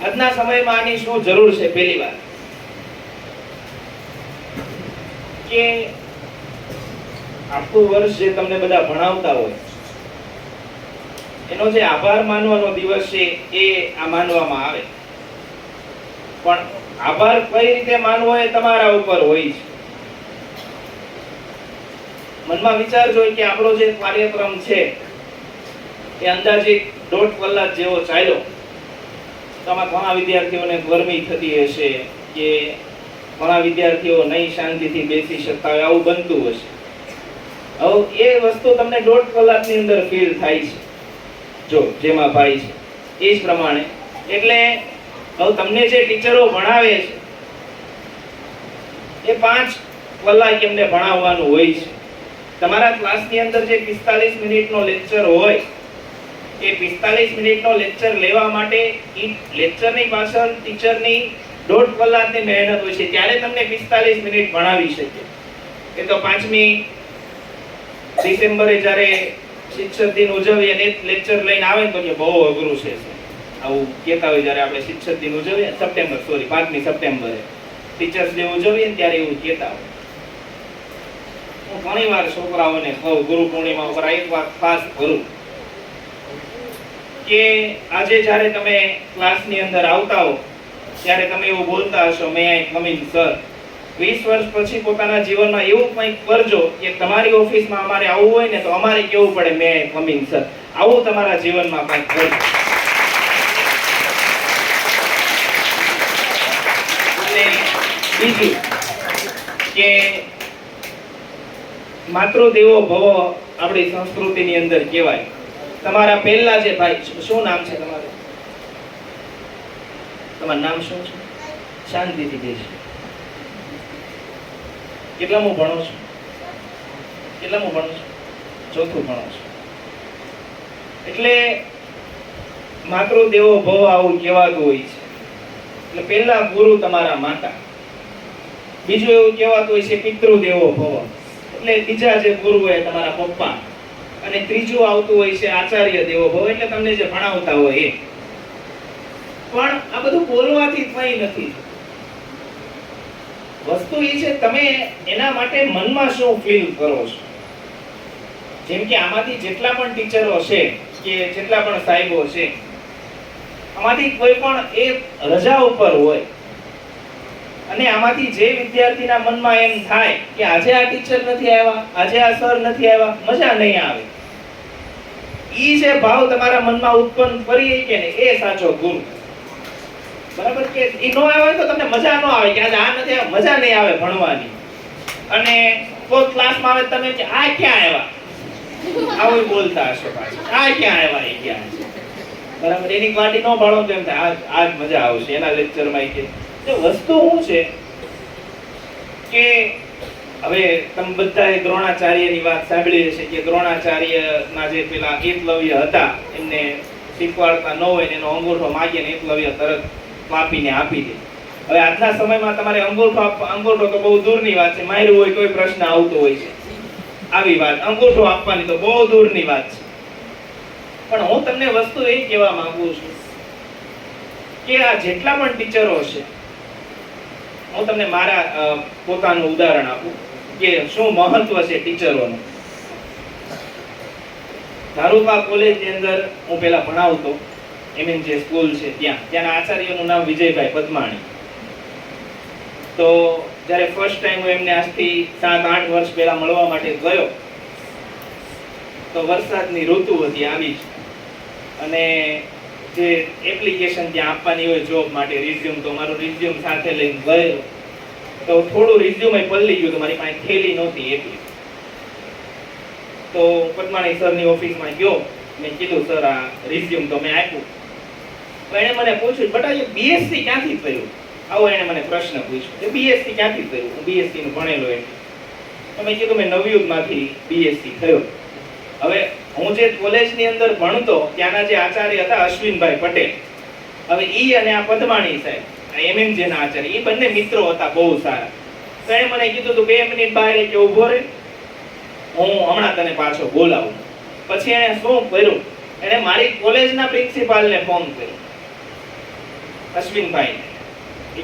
[SPEAKER 11] આજના સમયમાં આની શું જરૂર છે? પહેલી વાત કે આખું વર્ષ જે તમને બધા ભણાવતા હોય એનો જે આભાર માનવાનો દિવસ છે એ આ માનવામાં આવે. પણ આભાર કઈ રીતે માનવો એ તમારા ઉપર હોય છે. મનમાં વિચારજો કે આપણો જે કાર્યક્રમ છે એ અંદાજે 1.5 કલાક જેવો ચાલ્યો. તમારા ઘણા વિદ્યાર્થીઓને ગરમી થતી હશે કે ઘણા વિદ્યાર્થીઓ નહીં શાંતિથી બેસી શકતા હોય, આવું બનતું હશે. હવે એ વસ્તુ તમને 1.5 કલાકની અંદર ફીલ થાય છે. જો જેમાં ભાઈ છે એ જ પ્રમાણે એટલે હવે તમને જે ટીચરો ભણાવે છે એ 5 કલાક એમને ભણાવવાનું હોય છે. તમારા ક્લાસની અંદર જે 45 મિનિટનો લેક્ચર હોય એ 45 મિનિટનો લેક્ચર લેવા માટે એ લેક્ચરની પાછળ ટીચરની 1.5 કલાકની મહેનત હોય છે, ત્યારે તમને 45 મિનિટ ભણાવી શકે. એ તો 5મી ડિસેમ્બરે જ્યારે શિક્ષક દિન ઉજવીએ અને લેક્ચર લઈને આવે તો કે બહુ અઘરું છે, આવું કહેતા હોય. જ્યારે આપણે શિક્ષક દિન ઉજવીએ 5મી સપ્ટેમ્બરે ટીચર્સ ડે ઉજવીએ ને ત્યારે એવું કહેતા હોય. હું ઘણી વાર છોકરાઓને કહું, ગુરુ પૂર્ણિમા ઉપર એક વાત ખાસ કરું કે આજે જ્યારે તમે ક્લાસની અંદર આવતા હો ત્યારે તમે એવું બોલતા હશો, મે આઈ કમ ઇન સર. 20 વર્ષ પછી પોતાના જીવનમાં એવું કંઈક કરજો કે તમારી ઓફિસમાં અમારે આવવું હોય ને તો અમારે કેવું પડે મે આઈ કમ ઇન સર. આવું તમારા જીવનમાં કંઈક કરજો. અને બીજું કે માતૃદેવો ભવ આપણી સંસ્કૃતિની અંદર કહેવાય. તમારા પહેલા જે ભાઈ, શું નામ છે તમારું? તમારું નામ શું છે? શાંતિથી બેસજો. કેટલામું ભણો છો? કેટલામું ભણો છો? ચોથું ભણો છો. એટલે માતૃદેવો ભવ આવું કહેવાતું હોય છે. એટલે પહેલા ગુરુ તમારા માતા, બીજું એવું કહેવાતું હોય છે પિતૃદેવો ભવ, એટલે બીજા જે ગુરુ હોય તમારા પપ્પા, અને ત્રીજું આવતું હોય છે આચાર્ય દેવો ભવ, એટલે તમને જે ભણાવતા હોય એ. પણ આ બધું બોલવાથી કંઈ નથી. વસ્તુ એ છે તમે એના માટે મનમાં શું ફીલ કરો છો. જેમ કે આમાંથી જેટલા પણ ટીચરો છે કે જેટલા પણ સાહેબો છે, આમાંથી કોઈ પણ એક રજા ઉપર હોય અને આમાંથી જે વિદ્યાર્થીના મનમાં એમ થાય કે આજે આ ટીચર નથી આવ્યા, આજે આ સર નથી આવ્યા, મજા નહીં આવે, ઈ જે ભાવ તમારા મનમાં ઉત્પન્ન કરી કે ને, એ સાચો ગુરુ. બરાબર? કે ઈ નો આવે તો તમને મજા ન આવે કે આજે આ નથી આવ્યા, મજા નહીં આવે ભણવાની. અને કોઈ ક્લાસમાં આવે તમે કે આ ક્યાં આવ્યા, આવું બોલતા હશો પાછું, આ ક્યાં આવ્યા, એ ક્યાં છે. બરાબર? એની ગાડી ન ભાળો તો એમ થાય આજ મજા આવશે એના લેક્ચરમાં. કે વસ્તુ શું છે કે હવે તમે બધાએ દ્રોણાચાર્યની વાત સાંભળી હશે કે દ્રોણાચાર્યના જે પેલા એકલવ્ય હતા, એમને શીખવાડતા ન હોય ને એનો અંગૂઠો માગીએ ને એકલવ્ય તરત કાપીને આપી દે. હવે આજના સમયમાં તમારે અંગૂઠો તો બહુ દૂરની વાત છે, માર્યું હોય કોઈ પ્રશ્ન આવતો હોય છે, આવી વાત અંગૂઠો આપવાની તો બહુ દૂરની વાત છે. પણ હું તમને વસ્તુ એ કહેવા માંગુ છું કે આ જેટલા પણ ટીચરો છે, હું તમને મારા પોતાનું ઉદાહરણ આપું કે શું મહત્વ છે ટીચરોનું. ધારુપા કોલેજની અંદર હું પહેલા ભણાવતો, એમએનજે સ્કૂલ છે ત્યાંના આચાર્યનું નામ વિજયભાઈ પદ્માણી. તો જ્યારે ફર્સ્ટ ટાઈમ હું એમને આજથી 7-8 વર્ષ પહેલા મળવા માટે ગયો તો વરસાદની ઋતુ હતી આવી, અને જે એપ્લિકેશન ત્યાં આપવાની હોય જોબ માટે રિઝ્યુમ, તો મારું રિઝ્યુમ સાથે લઈને ગયો તો થોડું રિઝ્યુમ પલળી ગયું, તો મારી પાસે થેલી નહોતી એટલી. તો પદ્માણી સરની ઓફિસમાં ગયો, મેં કીધું સર આ રિઝ્યુમ તો મેં આપ્યું. તો એણે મને પૂછ્યું બટા એ બીએસસી ક્યાંથી કર્યું, આવો એણે મને પ્રશ્ન પૂછ્યો કે બીએસસી ક્યાંથી કર્યું, હું બીએસસી નું ભણેલો એટલે. તો મેં કીધું મેં નવયુગમાંથી બીએસસી થયો. હવે હું જે કોલેજની અંદર ભણતો ત્યાંના જે આચાર્ય હતા અશ્વિનભાઈ પટેલ, હવે ઈ અને આ પદ્માણી સાહેબ એમએનજે ના આચાર્ય, એ બંને મિત્રો હતા બહુ સારા. તો એણે મને કીધું તું 2 મિનિટ બહાર કે ઊભો રહે, હું હમણાં તને પાછો બોલાવું. પછી એણે શું કર્યું, એણે મારી કોલેજના પ્રિન્સિપાલને ફોન કર્યો અશ્વિનભાઈ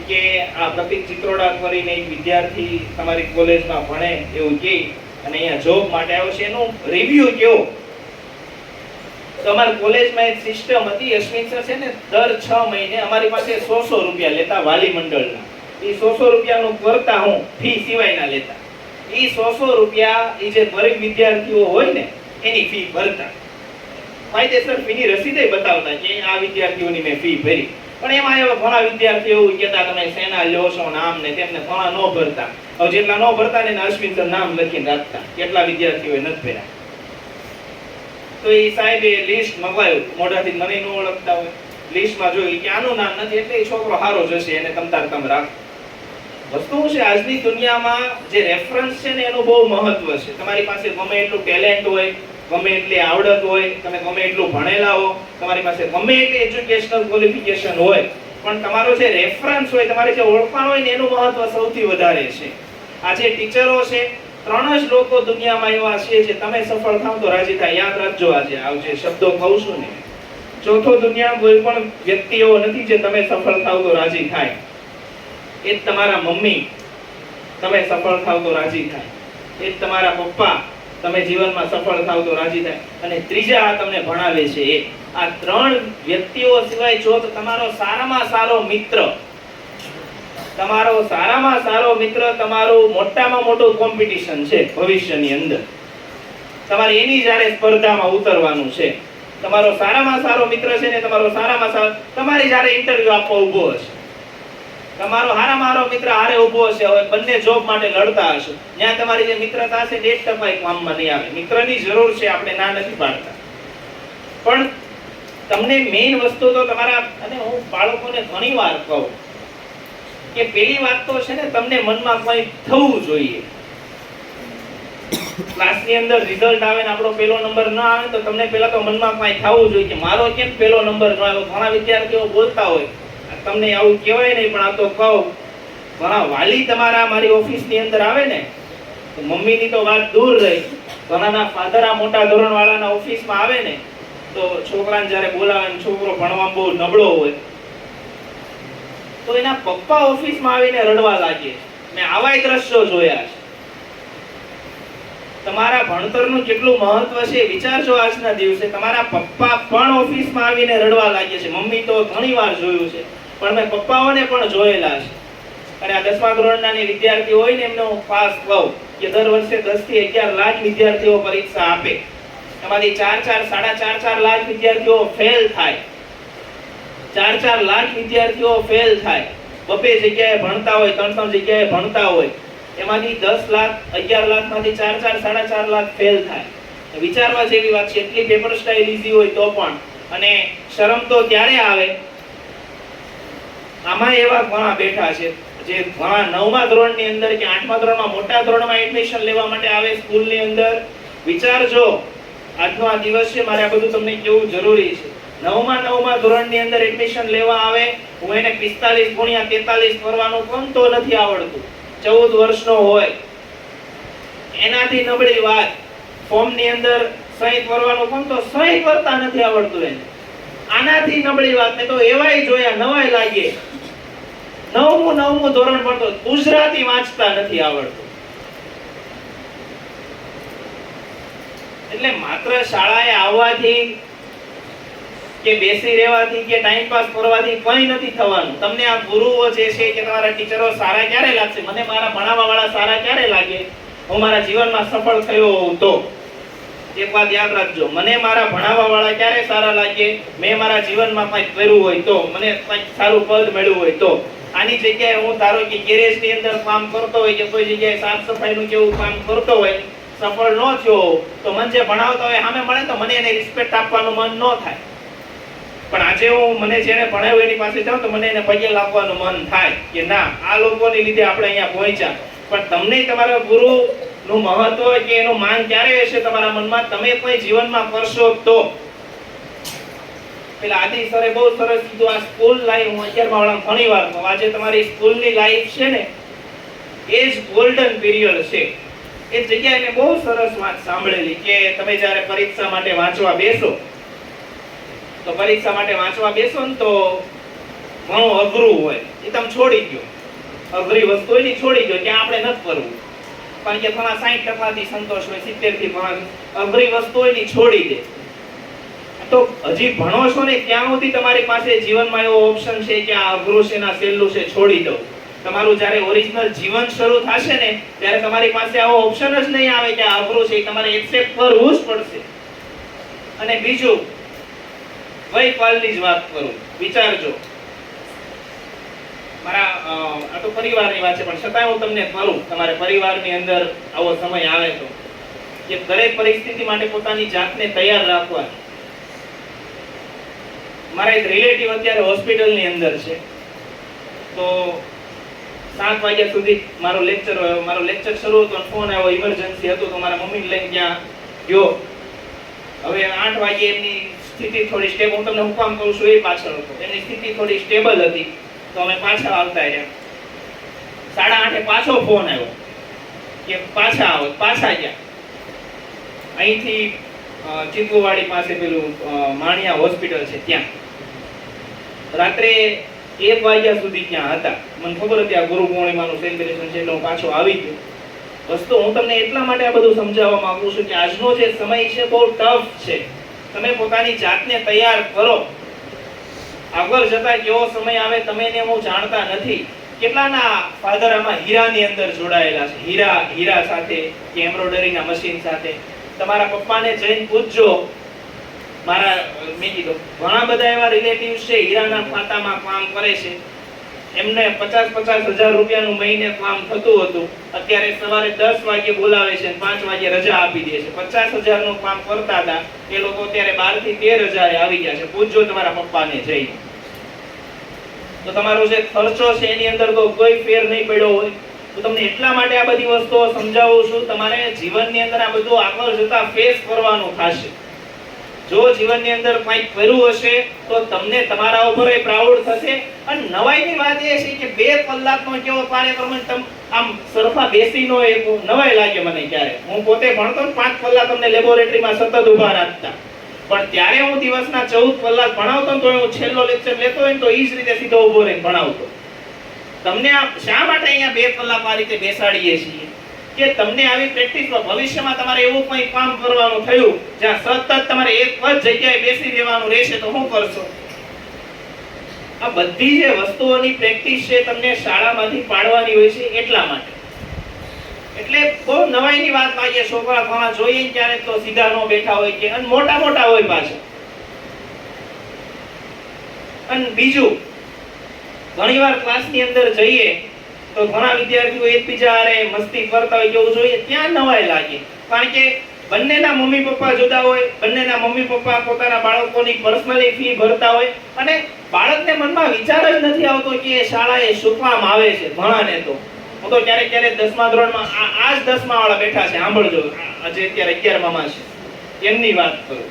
[SPEAKER 11] કે આ પ્રતિક ચિત્રોડા કરીને એક વિદ્યાર્થી તમારી કોલેજમાં ભણે એવું કે અને અહીંયા જોબ માટે આવ્યો છે, એનું રિવ્યુ કેવો. તો અમારી કોલેજમાં એક સિસ્ટમ હતી, અશ્વિન સર છે ને દર 6 મહિને અમારી પાસે 100 રૂપિયા લેતા વાલી મંડળના. એ 100 રૂપિયાનું કરતા હું ફી સિવાયના લેતા. એ 100 રૂપિયા એ જે ગરીબ વિદ્યાર્થીઓ હોય ને એની ફી ભરતા. કાયદેસર ફીની રસીદે બતાવતા કે આ વિદ્યાર્થીઓની મેં ફી ભરી. પણ એમાં એવા ઘણા વિદ્યાર્થીઓ એવું કહેતા તમે શેના લ્યો છો નામ ને, તેમને ઘણા ન ભરતા. હવે જેટલા ન ભરતા ને અશ્વિન સર નામ લખીને રાખતા કેટલા વિદ્યાર્થીઓએ નથી ભર્યા. તો એ સાહેબે લિસ્ટ મંગાવ્યું, મોઢાથી મને ન ઓળખતા હોય, લિસ્ટમાં જોયું કે આનું નામ નથી એટલે એ છોકરો સારો જશે, એને તમતાર તમ રાખ. વસ્તુ છે આજની દુનિયામાં જે રેફરન્સ છે ને એનું બહુ મહત્વ છે. તમારી પાસે ગમે એટલું ટેલેન્ટ હોય, ગમે એટલી આવડત હોય, તમે ગમે એટલું ભણેલા હો, તમારી પાસે ગમે એટલી એજ્યુકેશનલ ક્વોલિફિકેશન હોય, પણ તમારો જે રેફરન્સ હોય, તમારી જે ઓળખાણ હોય ને એનું મહત્વ સૌથી વધારે છે. આ જે ટીચરો છે 3 જ લોકો દુનિયામાં એવા છે જે તમે સફળ થાવ તો રાજી થાય. યાદ રાખજો આજે આ જે શબ્દો કહું છું ને, ચોથો દુનિયામાં કોઈ પણ વ્યક્તિ એવો નથી જે તમે સફળ થાવ તો રાજી થાય. એ જ તમારા મમ્મી તમે સફળ થાવ તો રાજી થાય, એ જ તમારા પપ્પા તમે જીવનમાં સફળ થાવ તો રાજી થાય, અને ત્રીજા આ તમને ભણાવે છે એ. આ 3 વ્યક્તિઓ સિવાય જો તમારો સારામાં સારો મિત્ર, તમારું મોટામાં મોટું કોમ્પિટિશન છે ભવિષ્યની અંદર, તમારે એની જ્યારે સ્પર્ધામાં ઉતરવાનું છે. તમારો સારામાં સારો મિત્ર છે ને તમારો સારામાં સારો તમારી જ્યારે ઇન્ટરવ્યુ આપવા ઊભો હશે, તમારો હારામાં હારો મિત્ર હારે ઊભો હશે, હવે બંને જોબ માટે લડતા હશે, ત્યાં તમારી જે મિત્રતા હશે 1% કામમાં નહીં આવે. મિત્રની જરૂર છે, આપણે ના નથી પાડતા, પણ તમને મેઇન વસ્તુ તો તમારા, અને હું બાળકોને ઘણીવાર કહું કે પેલી વાત તો છે ને, તમને મનમાં કંઈ થવું જોઈએ. ક્લાસની અંદર રિઝલ્ટ આવે ને આપણો પહેલો નંબર ન આવે તો તમને પહેલા તો મનમાં કંઈ થવું જોઈએ કે મારો કેમ પહેલો નંબર ન આવ્યો. ઘણા વિદ્યાર્થીઓ બોલતા હોય, તમને આવું કહેવાય નહીં પણ આ તો કહું, ઘણા વાલી તમારા મારી ઓફિસની અંદર આવે ને, તો મમ્મીની તો વાત દૂર રહી, ઘણાના ફાધર આ મોટા ધોરણ વાળાના ઓફિસમાં આવે ને, તો છોકરાને જ્યારે બોલાવે ને છોકરો ભણવામાં બહુ નબળો હોય તો એના પપ્પા ઓફિસમાં આવીને રડવા લાગે. મેં આવાય દ્રશ્યો જોયા છે. તમારા ભણતરનું કેટલું મહત્વ છે વિચારજો. આજના દિવસે તમારા પપ્પા પણ ઓફિસમાં આવીને રડવા લાગે છે. મમ્મી તો ઘણીવાર જોયું છે, પણ મેં પપ્પાઓને પણ જોયેલા છે. અને આ 10મા ધોરણના વિદ્યાર્થીઓ હોય ને, એમને હું ખાસ કહું કે દર વર્ષે 10 થી 11 લાખ વિદ્યાર્થીઓ પરીક્ષા આપે. એમાંથી 4-4 લાખ વિદ્યાર્થીઓ ફેલ થાય. 4 લાખ વિદ્યાર્થીઓ ફેલ થાય. 2 જગ્યાએ ભણતા હોય, 3 જગ્યાએ ભણતા હોય, એમાંથી 10 લાખ 11 લાખમાંથી 4-4 લાખ ફેલ થાય. વિચારવા જેવી વાત છે. એટલી પેપર સ્ટાઇલ ઈઝી હોય તો પણ. અને શરમ તો ત્યારે આવે, આમાં એવા ઘણા બેઠા છે જે ઘણા 9મા ધોરણની અંદર કે 8મા ધોરણમાં મોટા ધોરણમાં એડમિશન લેવા માટે આવે સ્કૂલની અંદર. વિચારજો, આજનો આ દિવસ છે, મારે આ બધું તમને કેવું જરૂરી છે. 9મા ધોરણની અંદર એડમિશન લેવા આવે, હું એને 45 × 43 કરવાનું પણ તો નથી આવડતું. 14 વર્ષનો હોય, એનાથી નબળી વાત. ફોર્મની અંદર સહી કરવાનું પણ તો સહી કરતા નથી આવડતું એને. આનાથી નબળી વાત. મેં તો એવાય જોયા, નવાય લાગે. 9મું ધોરણ પણ તો ગુજરાતી વાંચતા નથી આવડતું. એટલે માત્ર શાળાએ આવવાથી કે બેસી રહેવાથી કે ટાઈમ પાસ કરવાથી કંઈ નથી થવાનું. તમને આ ગુરુઓ જે છે કે તમારા ટીચરો સારા ક્યારે લાગશે? મને મારા ભણાવવાવાળા સારા ક્યારે લાગે? હું મારા જીવનમાં સફળ થયો હોઉં તો. એક વાત યાદ રાખજો, મને મારા ભણાવવાવાળા ક્યારે સારા લાગે? મેં મારા જીવનમાં કંઈક કર્યું હોય તો, મને કંઈક સારું પદ મળ્યું હોય તો. આની જગ્યાએ હું ધારો કે ગેરેજની અંદર કામ કરતો હોય કે કોઈ જગ્યાએ સાફ સફાઈનું કેવું કામ કરતો હોય, સફળ ન થયો તો મને જે ભણાવતા હોય સામે મળે તો મને એને રિસ્પેક્ટ આપવાનું મન ન થાય. પણ આજે હું મને જેને ભણાવ્યું એની પાસે જાઉં તો મને એને પગે લાગવાનું મન થાય કે ના, આ લોકોની લીધે આપણે અહીંયા પહોંચ્યા. પણ તમને તમારા ગુરુનું મહત્વ કે એનું માન ક્યારે હશે તમારા મનમાં? તમે કોઈ જીવનમાં કરશો તો. પેલા આદિ સરે બહુ સરસ કીધું, આ સ્કૂલ લાઈફ, હું 11મા વાળા ઘણીવાર કહું, આજે તમારી સ્કૂલની લાઈફ છે ને, એ જ ગોલ્ડન પીરિયડ છે. એ જગ્યાએ મેં બહુ સરસ વાત સાંભળેલી કે તમે જ્યારે પરીક્ષા માટે વાંચવા બેસો તો ને તો ઘણું અઘરું હોય, એ તમે છોડી ગયો. અઘરી વસ્તુ એની છોડી ગયો, ત્યાં આપણે નથી કરવું. કારણ કે ઘણા 60% થી સંતોષ હોય, 70 થી અઘરી વસ્તુ એની છોડી દે. તો હજી ભણો છો ને ત્યાં સુધી તમારી પાસે જીવનમાં એવો ઓપ્શન છે કે આ અઘરું છે ના સહેલું છે છોડી દો. તમારું જ્યારે ઓરિજિનલ જીવન શરૂ થશે ને ત્યારે તમારી પાસે આવો ઓપ્શન જ નહીં આવે કે આ અઘરું છે, તમારે એક્સેપ્ટ કરવું જ પડશે. અને બીજું, વયકાલની જ વાત કરું, વિચારજો. મારા આ તો પરિવારની વાત છે પણ છતાંય હું તમને કરું, તમારે પરિવારની અંદર આવો સમય આવે તો કે દરેક પરિસ્થિતિ માટે પોતાની જાતને તૈયાર રાખવાની. મારા એક રિલેટિવ અત્યારે હોસ્પિટલની અંદર છે, તો 7 વાગ્યા સુધી મારો લેક્ચર શરૂ હતો, ફોન આવ્યો, ઇમરજન્સી હતું, તો મારા મમ્મીને લઈને ત્યાં ગયો. હવે 8 વાગે એમની સ્થિતિ થોડી સ્ટેબલ, હું તમને હું કામ કરું છું એ પાછળ હતો, એમની સ્થિતિ થોડી સ્ટેબલ હતી તો અમે પાછા આવતા રહ્યા. 8:30 પાછો ફોન આવ્યો કે પાછા આવો. પાછા ગયા અહીંથી ચીકુવાડી પાસે પેલું માણિયા હોસ્પિટલ છે ત્યાં. રાત્રે 1 વાગ્યા સુધી ત્યાં હતા. મને ખબર હતી આ ગુરુ પૂર્ણિમાનું સેલિબ્રેશન છે એટલે હું પાછો આવી ગયો. વસ્તુ હું તમને એટલા માટે આ બધું સમજાવવા માંગુ છું કે આજનો જે સમય છે બહુ ટફ છે. તમે પોતાની જાતને તૈયાર કરો. આગળ જતા કેવો સમય આવે તમે ને હું જાણતા નથી. કેટલાના ફાધર આમાં હીરાની અંદર જોડાયેલા છે, હીરા સાથે કે એમ્બ્રોઇડરીના મશીન સાથે. તમારા પપ્પાને જઈને પૂછજો. મેં કીધું ઘણા બધા એવા રિલેટિવ્સ છે હીરાના ખાતામાં કામ કરે છે. એમને 50,000 રૂપિયાનું મહિને કામ થતું હતું. અત્યારે સવારે 10 વાગે બોલાવે છે, 5 વાગે રજા આપી દે છે. 50,000 નું કામ કરતા હતા એ લોકો અત્યારે 12 થી 13,000 આવી ગયા છે. પૂછજો તમારા પપ્પાને જઈ. તો તમારો જે ખર્ચો છે એની અંદર તો કોઈ ફેર નહીં પડ્યો હોય. તો તમને એટલા માટે આ બધી વસ્તુઓ સમજાવું છું. તમારે જીવનની અંદર આ બધું આગળ જતા ફેસ કરવાનું થશે. જો જીવનની અંદર કંઈક કર્યું હશે તો તમને તમારા ઉપર પ્રાઉડ થશે. અને નવાઈની વાત એ છે કે 2 કલાકનો કેવો કાર્યક્રમ તમ આમ સરફા બેસીનો એક નવાઈ લાગે મને. ક્યારે હું પોતે ભણતો 5 કલાક અમને લેબોરેટરીમાં સતત ઊભા રાખતા, પણ ત્યારે હું દિવસના 14 કલાક ભણાવતો તો હું છેલ્લો લેક્ચર લેતો હોય તો એ જ રીતે સીધો ઊભો રહીને ભણાવતો. તમને શા માટે અહીંયા 2 કલાક આ રીતે બેસાડીએ છીએ કે તમને આવી પ્રેક્ટિસમાં ભવિષ્યમાં તમારે એવું કંઈ કામ કરવાનું થયું જ્યાં સતત તમારે એક જ જગ્યાએ બેસી રહેવાનું રહેશે તો શું કરશો? આ બધી જે વસ્તુઓની પ્રેક્ટિસ છે તમને શાળામાંથી પાડવાની હોય છે એટલા માટે. એટલે બહુ નવાઈની વાત લાગે. છોકરા ઘણા જોઈએ ક્યારેક તો સીધા નો બેઠા હોય કે અને મોટા મોટા હોય પાછા. અને બીજું, ઘણીવાર ક્લાસની અંદર જઈએ તો ઘણા વિદ્યાર્થીઓ એકબીજા હારે મસ્તી કરતા હોય કેવું જોઈએ, ત્યાં નવાઈ લાગે. કારણ કે બંનેના મમ્મી પપ્પા જુદા હોય, બંનેના મમ્મી પપ્પા પોતાના બાળકોની પર્સનલી ફી ભરતા હોય અને બાળકને મનમાં વિચાર જ નથી આવતો કે શાળાએ શું કામ આવે છે. ઘણાને તો હું તો ક્યારેક 10મા ધોરણમાં આ જ 10મા વાળા બેઠા છે, સાંભળજો, આજે અત્યારે 11મામાં છે, એમની વાત કરું.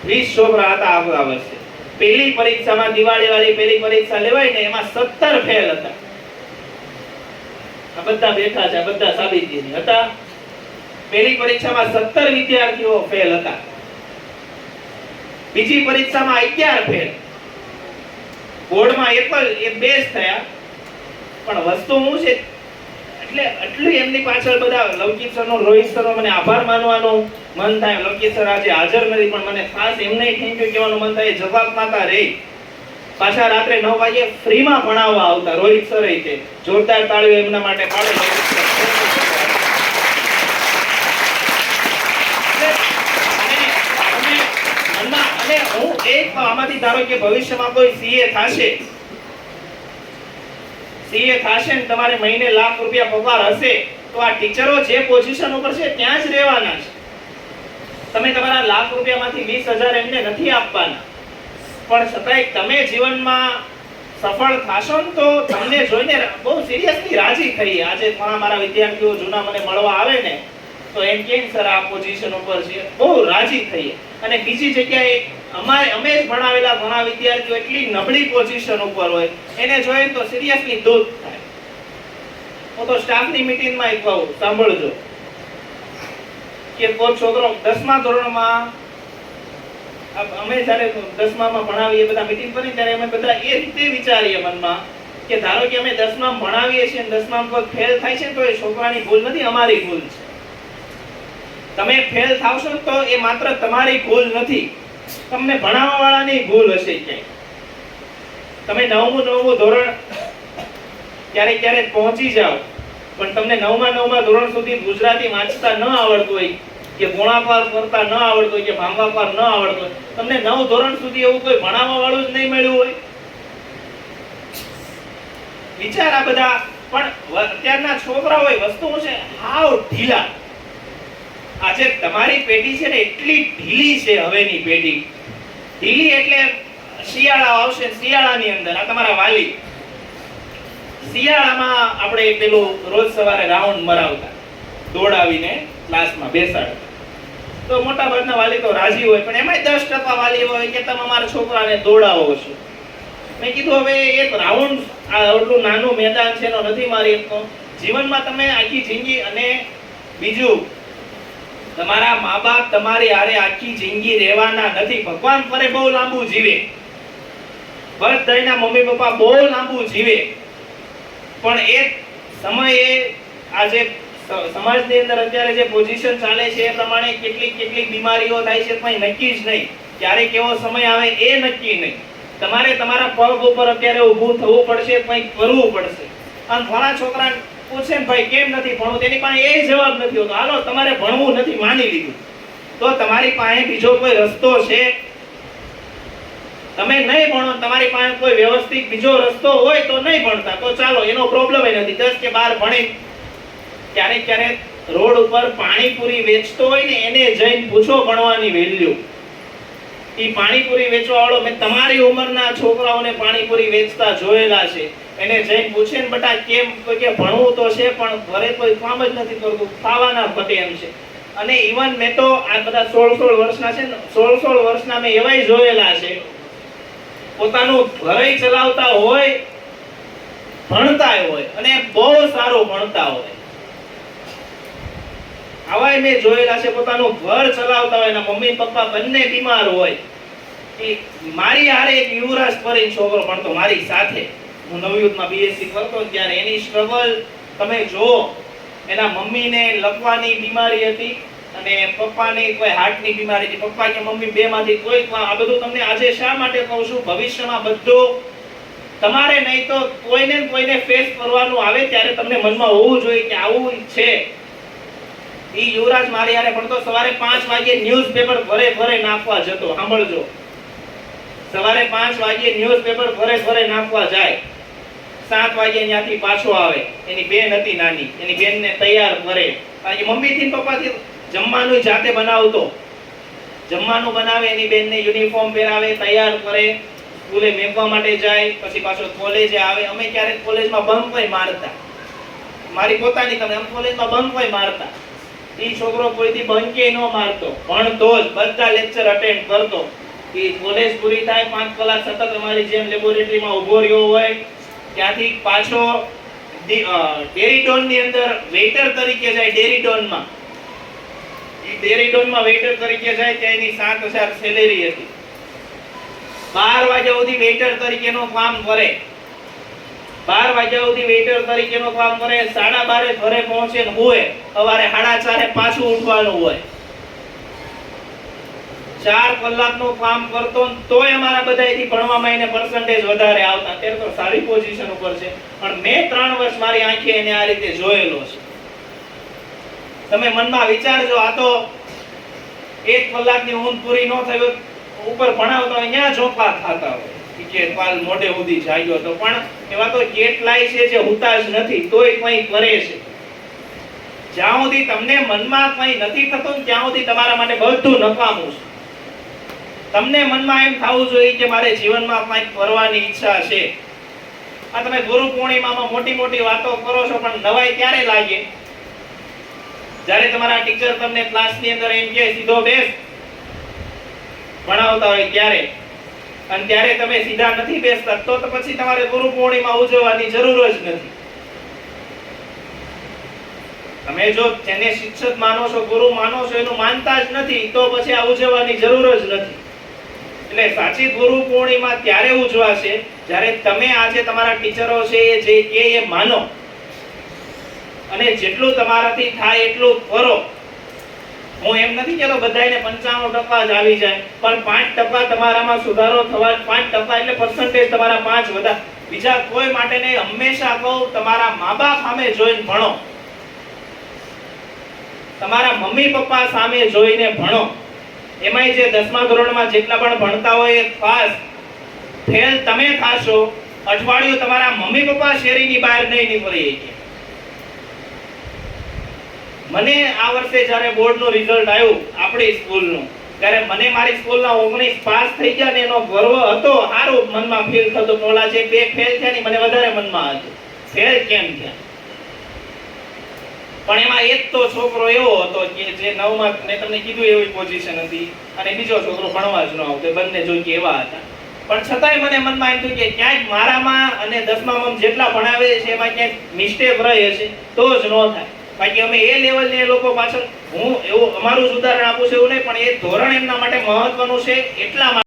[SPEAKER 11] 20 છોકરા હતા આ વર્ષે. પહેલી પરીક્ષામાં દિવાળી વાળી પહેલી પરીક્ષા લેવાય ને એમાં 17 ફેલ હતા. આ બધા બેઠા છે, બધા સાબિતીની હતા. પહેલી પરીક્ષામાં 17 વિદ્યાર્થીઓ ફેલ હતા. બીજી પરીક્ષામાં 11 ફેલ. બોર્ડમાં એક બે જ થયા. પણ વસ્તુ શું છે, એટલે એટલું એમની પાછળ બધા લૌકિક સરનો, રોહિત સરનો મને આભાર માનવાનું મન થાય. લૌકિક સર આજે હાજર નથી પણ મને ખાસ એમને થેન્ક યુ કહેવાનું મન થાય. જવાબ માતા રહી પાછા રાત્રે 9 વાગે ફ્રીમાં ભણાવવા આવતા. રોહિત સર છે, જોરદાર તાળીઓ એમના માટે પાડો. અને હું એક આમાંથી ધારો કે ભવિષ્યમાં કોઈ સીએ થશે ને તમારે મહિને લાખ રૂપિયા પગાર હશે તો આ ટીચરો જે પોઝિશન ઉપર છે ત્યાં જ રહેવાના છે. તમે તમારા લાખ રૂપિયામાંથી 20,000 એમને નથી આપવાના. પણ છતાંય તમે જીવનમાં સફળ થશો ને તો તમને જોઈને બહુ સિરિયસલી રાજી થઈ. આજે ઘણા મારા વિદ્યાર્થીઓ જૂના મને મળવા આવે ને તો એમ કે સર આ પોઝિશન ઉપર છે, બહુ રાજી થઈ. અને બીજી જગ્યાએ અમે જ ભણાવેલા ઘણા વિદ્યાર્થીઓ એટલી નબળી પોઝિશન ઉપર હોય એને જોઈએ તો સિરિયસલી દુઃખ થાય. હું તો સ્ટાફની મીટિંગમાં એક કહું, સાંભળજો, કે કોઈ છોકરો 10મા ધોરણમાં, અમે જ્યારે 10મામાં ભણાવીએ બધા મીટિંગ કરી ત્યારે અમે બધા એ રીતે વિચારીએ મનમાં કે ધારો કે અમે 10મામાં ભણાવીએ છીએ અને 10મામાં કોઈ ફેલ થાય છે તો એ છોકરાની ભૂલ નથી, અમારી ભૂલ છે. તમે ફેલ થાવશો તો એ માત્ર તમારી ભૂલ નથી, તમને ભણાવવા વાળાની ભૂલ હશે. ક્યાંય તમે 9મું ધોરણ ક્યારેક પહોંચી જાઓ પણ તમને 9મા ધોરણ સુધી ગુજરાતી વાંચતા ન આવડતું હોય કે ગુણાકાર કરતા ન આવડતું હોય કે ભાગાકાર ન આવડતું હોય, તમને 9 ધોરણ સુધી એવું કોઈ ભણાવવા વાળું જ નહીં મળ્યું હોય. વિચાર આ બધા. પણ અત્યારના છોકરા હોય વસ્તુ છે હાવ ઢીલા. આજે તમારી પેઢી છે ને એટલી ઢીલી છે. હવેની પેઢી ઢીલી એટલે શિયાળા આવશે, શિયાળાની અંદર આ તમારા વાલી શિયાળામાં આપણે પેલું રોજ સવારે રાઉન્ડ મરાવતા, દોડાવીને ક્લાસમાં બેસાડતા. તો મોટા ભાગના વાલી તો રાજી હોય, પણ એમાંય 10% વાલી હોય કે તમે અમારા છોકરાને દોડાવો છો. મેં કીધું હવે એક રાઉન્ડ આ એટલું નાનું મેદાન છે એનો નથી મારી એકનો. જીવનમાં તમે આખી જિંદગી, અને બીજું તમારા મા બાપ તમારી હારે આખી જિંદગી રહેવાના નથી. ભગવાન કરે બહુ લાંબુ જીવે, બધાના મમ્મી પપ્પા બહુ લાંબુ જીવે, પણ એક સમયે આજે સમાજની અંદર અત્યારે જે પોઝિશન ચાલે છે એ પ્રમાણે કેટલીક બીમારીઓ થાય છે, કંઈ નક્કી જ નહીં. ક્યારે કેવો સમય આવે એ નક્કી નહીં. તમારે તમારા પગ ઉપર અત્યારે ઊભું થવું પડશે, કંઈક કરવું પડશે. અને ઘણા છોકરા પૂછે ને ભાઈ કેમ નથી ભણવું, તેની પાસે એ જવાબ નથી હોતો. હાલો તમારે ભણવું નથી માની લીધું તો તમારી પાસે બીજો કોઈ રસ્તો છે? તમે નહીં ભણો, તમારી પાસે કોઈ વ્યવસ્થિત બીજો રસ્તો હોય તો નહીં ભણતા, તો ચાલો, એનો પ્રોબ્લેમ નથી. 10 કે 12 ભણી ક્યારેક રોડ ઉપર પાણીપુરી વેચતો હોય ને એને જઈને પૂછો ભણવાની વેલ્યુ. ઈ પાણીપુરી વેચવા વાળો, મેં તમારી ઉંમરના છોકરાઓને પાણીપુરી વેચતા જોયેલા છે. એને જઈને પૂછે ને બટા કેમ, તો કે ભણવું તો છે પણ ઘરે કોઈ કામ જ નથી કરતું, ખાવાના પતે એમ છે. અને ઈવન મેં તો આ બધા 16 વર્ષના છે ને, 16 વર્ષના મેં એવાય જોયેલા છે પોતાનું ઘરે ચલાવતા હોય, ભણતા હોય અને બહુ સારું ભણતા હોય. આવાય મેં જોયેલા છે પોતાનું ઘર ચલાવતા હોય, એના મમ્મી પપ્પા બંને બીમાર હોય. મારી હારે એક યુવરાજ કરીને છોકરો ભણતો મારી સાથે, હું નવયુગમાં બીએસસી કરતો ત્યારે એની સ્ટ્રગલ તમે જુઓ. એના મમ્મીને લકવાની બીમારી હતી અને પપ્પાને કોઈ હાર્ટની બીમારી હતી. પપ્પા કે મમ્મી બેમાંથી કોઈ, આ બધું તમને આજે શા માટે કહું છું, ભવિષ્યમાં બધું તમારે નહીં તો કોઈને ફેસ કરવાનું આવે ત્યારે તમને મનમાં હોવું જોઈએ કે આવું છે. ઈ યુવરાજ મારી હારે ભણતો, સવારે 5 વાગે ન્યૂઝપેપર ઘરે નાખવા જતો. સાંભળજો, સવારે 5 વાગે ન્યૂઝપેપર ઘરે નાખવા જાય, 7 વાગે ત્યાંથી પાછો આવે. એની બેન હતી નાની, એની બેનને તૈયાર કરે. આજે મમ્મીથી પપ્પાથી જમવાનું જાતે બનાવતો, જમવાનું બનાવે, એની બેનને યુનિફોર્મ પહેરાવે, તૈયાર કરે, સ્કૂલે મેકવા માટે જાય, પછી પાછો કોલેજે આવે. અમે ક્યારેક કોલેજમાં બંક હોય મારતા, મારી પોતાની, તમે આમ કોલેજમાં બંક હોય મારતા. ઈ છોકરો કોઈથી બંકે ન મારતો, ભણતો જ, બધા લેક્ચર અટેન્ડ કરતો. ઈ કોલેજ પૂરી થાય 5 કલાક સતત અમારી જેમ લેબોરેટરીમાં ઊભો રહ્યો હોય. ત્યાંથી પાછો ડેરીડોન ની અંદર વેઇટર તરીકે જાય. ડેરીડોનમાં વેઇટર તરીકે જાય, ત્યાં એની 7,000 સેલેરી હતી. 12 વાગ્યા સુધી વેઇટર તરીકેનું કામ કરે. 12 વાગ્યા સુધી વેઇટર તરીકેનું કામ કરે. 12:30 ઘરે પહોંચે ને હોય, સવારે 4:30 પાછું ઉઠવાનું હોય. 4 કલાકનું કામ કરતો, તોય અમારા બધાયથી ભણવામાં એને પર્સન્ટેજ વધારે આવતા. ત્યારે તો સારી પોઝિશન ઉપર છે, પણ મેં 3 વર્ષ મારી આંખે એને આ રીતે જોયેલો છે. તમે મનમાં વિચારજો, આ તો 1 કલાકની ઊંઘ પૂરી ન થઈ ઉપર ભણાવતા હોય, ત્યાં ઝોપા ખાતા હોય કે કાલ મોઢે સુધી જાગ્યો તો. પણ એવા તો કેટલાય છે જે હુતા જ નથી, તોય કંઈ કરે છે. જ્યાં સુધી તમને મનમાં કંઈ નથી થતું ત્યાં સુધી તમારા માટે બધું નકામું છે. તમને મનમાં એમ થવું જોઈએ કે મારે જીવનમાં કંઈક કરવાની ઈચ્છા છે. આ તમે ગુરુ પૂર્ણિમામાં મોટી વાતો કરો છો, પણ નવાઈ ક્યારે લાગે? જ્યારે તમારા ટીચર તમને ક્લાસની અંદર એમ કહે સીધો બેસ, ભણાવતા હોય ત્યારે, અને ત્યારે તમે સીધા નથી બેસતા, તો પછી તમારે ગુરુ પૂર્ણિમા ઉજવવાની જરૂર જ નથી. તમે જો જેને શિક્ષક માનો છો, ગુરુ માનો છો, એનું માનતા જ નથી, તો પછી આ ઉજવવાની જરૂર જ નથી. એટલે સાચી ગુરુ પૂર્ણિમા ત્યારે ઉજવાશે જ્યારે તમે આજે તમારા ટીચરો છે એ જે કે એ માનો, અને જેટલું તમારાથી થાય એટલું કરો. હું એમ નથી કહેતો બધાને 95% જ આવી જાય, પણ 5% તમારામાં સુધારો થવા, 5% એટલે પર્સન્ટેજ તમારા 5 વધા. બીજા કોઈ માટે નહીં, હંમેશા કહું તમારા મા-બાપ સામે જોઈને ભણો, તમારા મમ્મી પપ્પા સામે જોઈને ભણો. એમાંય જે 10મા ધોરણમાં જેટલા પણ ભણતા હોય એ પાસ, ફેલ તમે થાશો. અઠવાડિયું તમારા મમ્મી પપ્પા શેરીની બહાર નહીં નીકળી શકે. મને આ વર્ષે જ્યારે બોર્ડનું રિઝલ્ટ આવ્યું આપણી સ્કૂલનું, ત્યારે મને મારી સ્કૂલના 19 પાસ થઈ ગયા ને એનો ગર્વ હતો. સારું મનમાં ફીલ થતું. ઓલા જે 2 ફેલ થયા ને મને વધારે મનમાં હતું, ફેલ કેમ થયા. પણ એમાં એક તો છોકરો એવો હતો કે જે 9માં મેં તમને કીધું એવી પોઝિશન હતી, અને બીજો છોકરો ભણવા જ ન આવતો. બંને જોઈ એવા હતા. પણ છતાંય મને મનમાં એમ થયું કે ક્યાંક મારામાં અને 10મામાં જેટલા ભણાવે છે એમાં ક્યાંક મિસ્ટેક રહે છે તો જ ન થાય. બાકી અમે એ લેવલને એ લોકો પાછળ, હું એવું અમારું જ ઉદાહરણ આપું છું એવું નહીં, પણ એ ધોરણ એમના માટે મહત્વનું છે એટલા માટે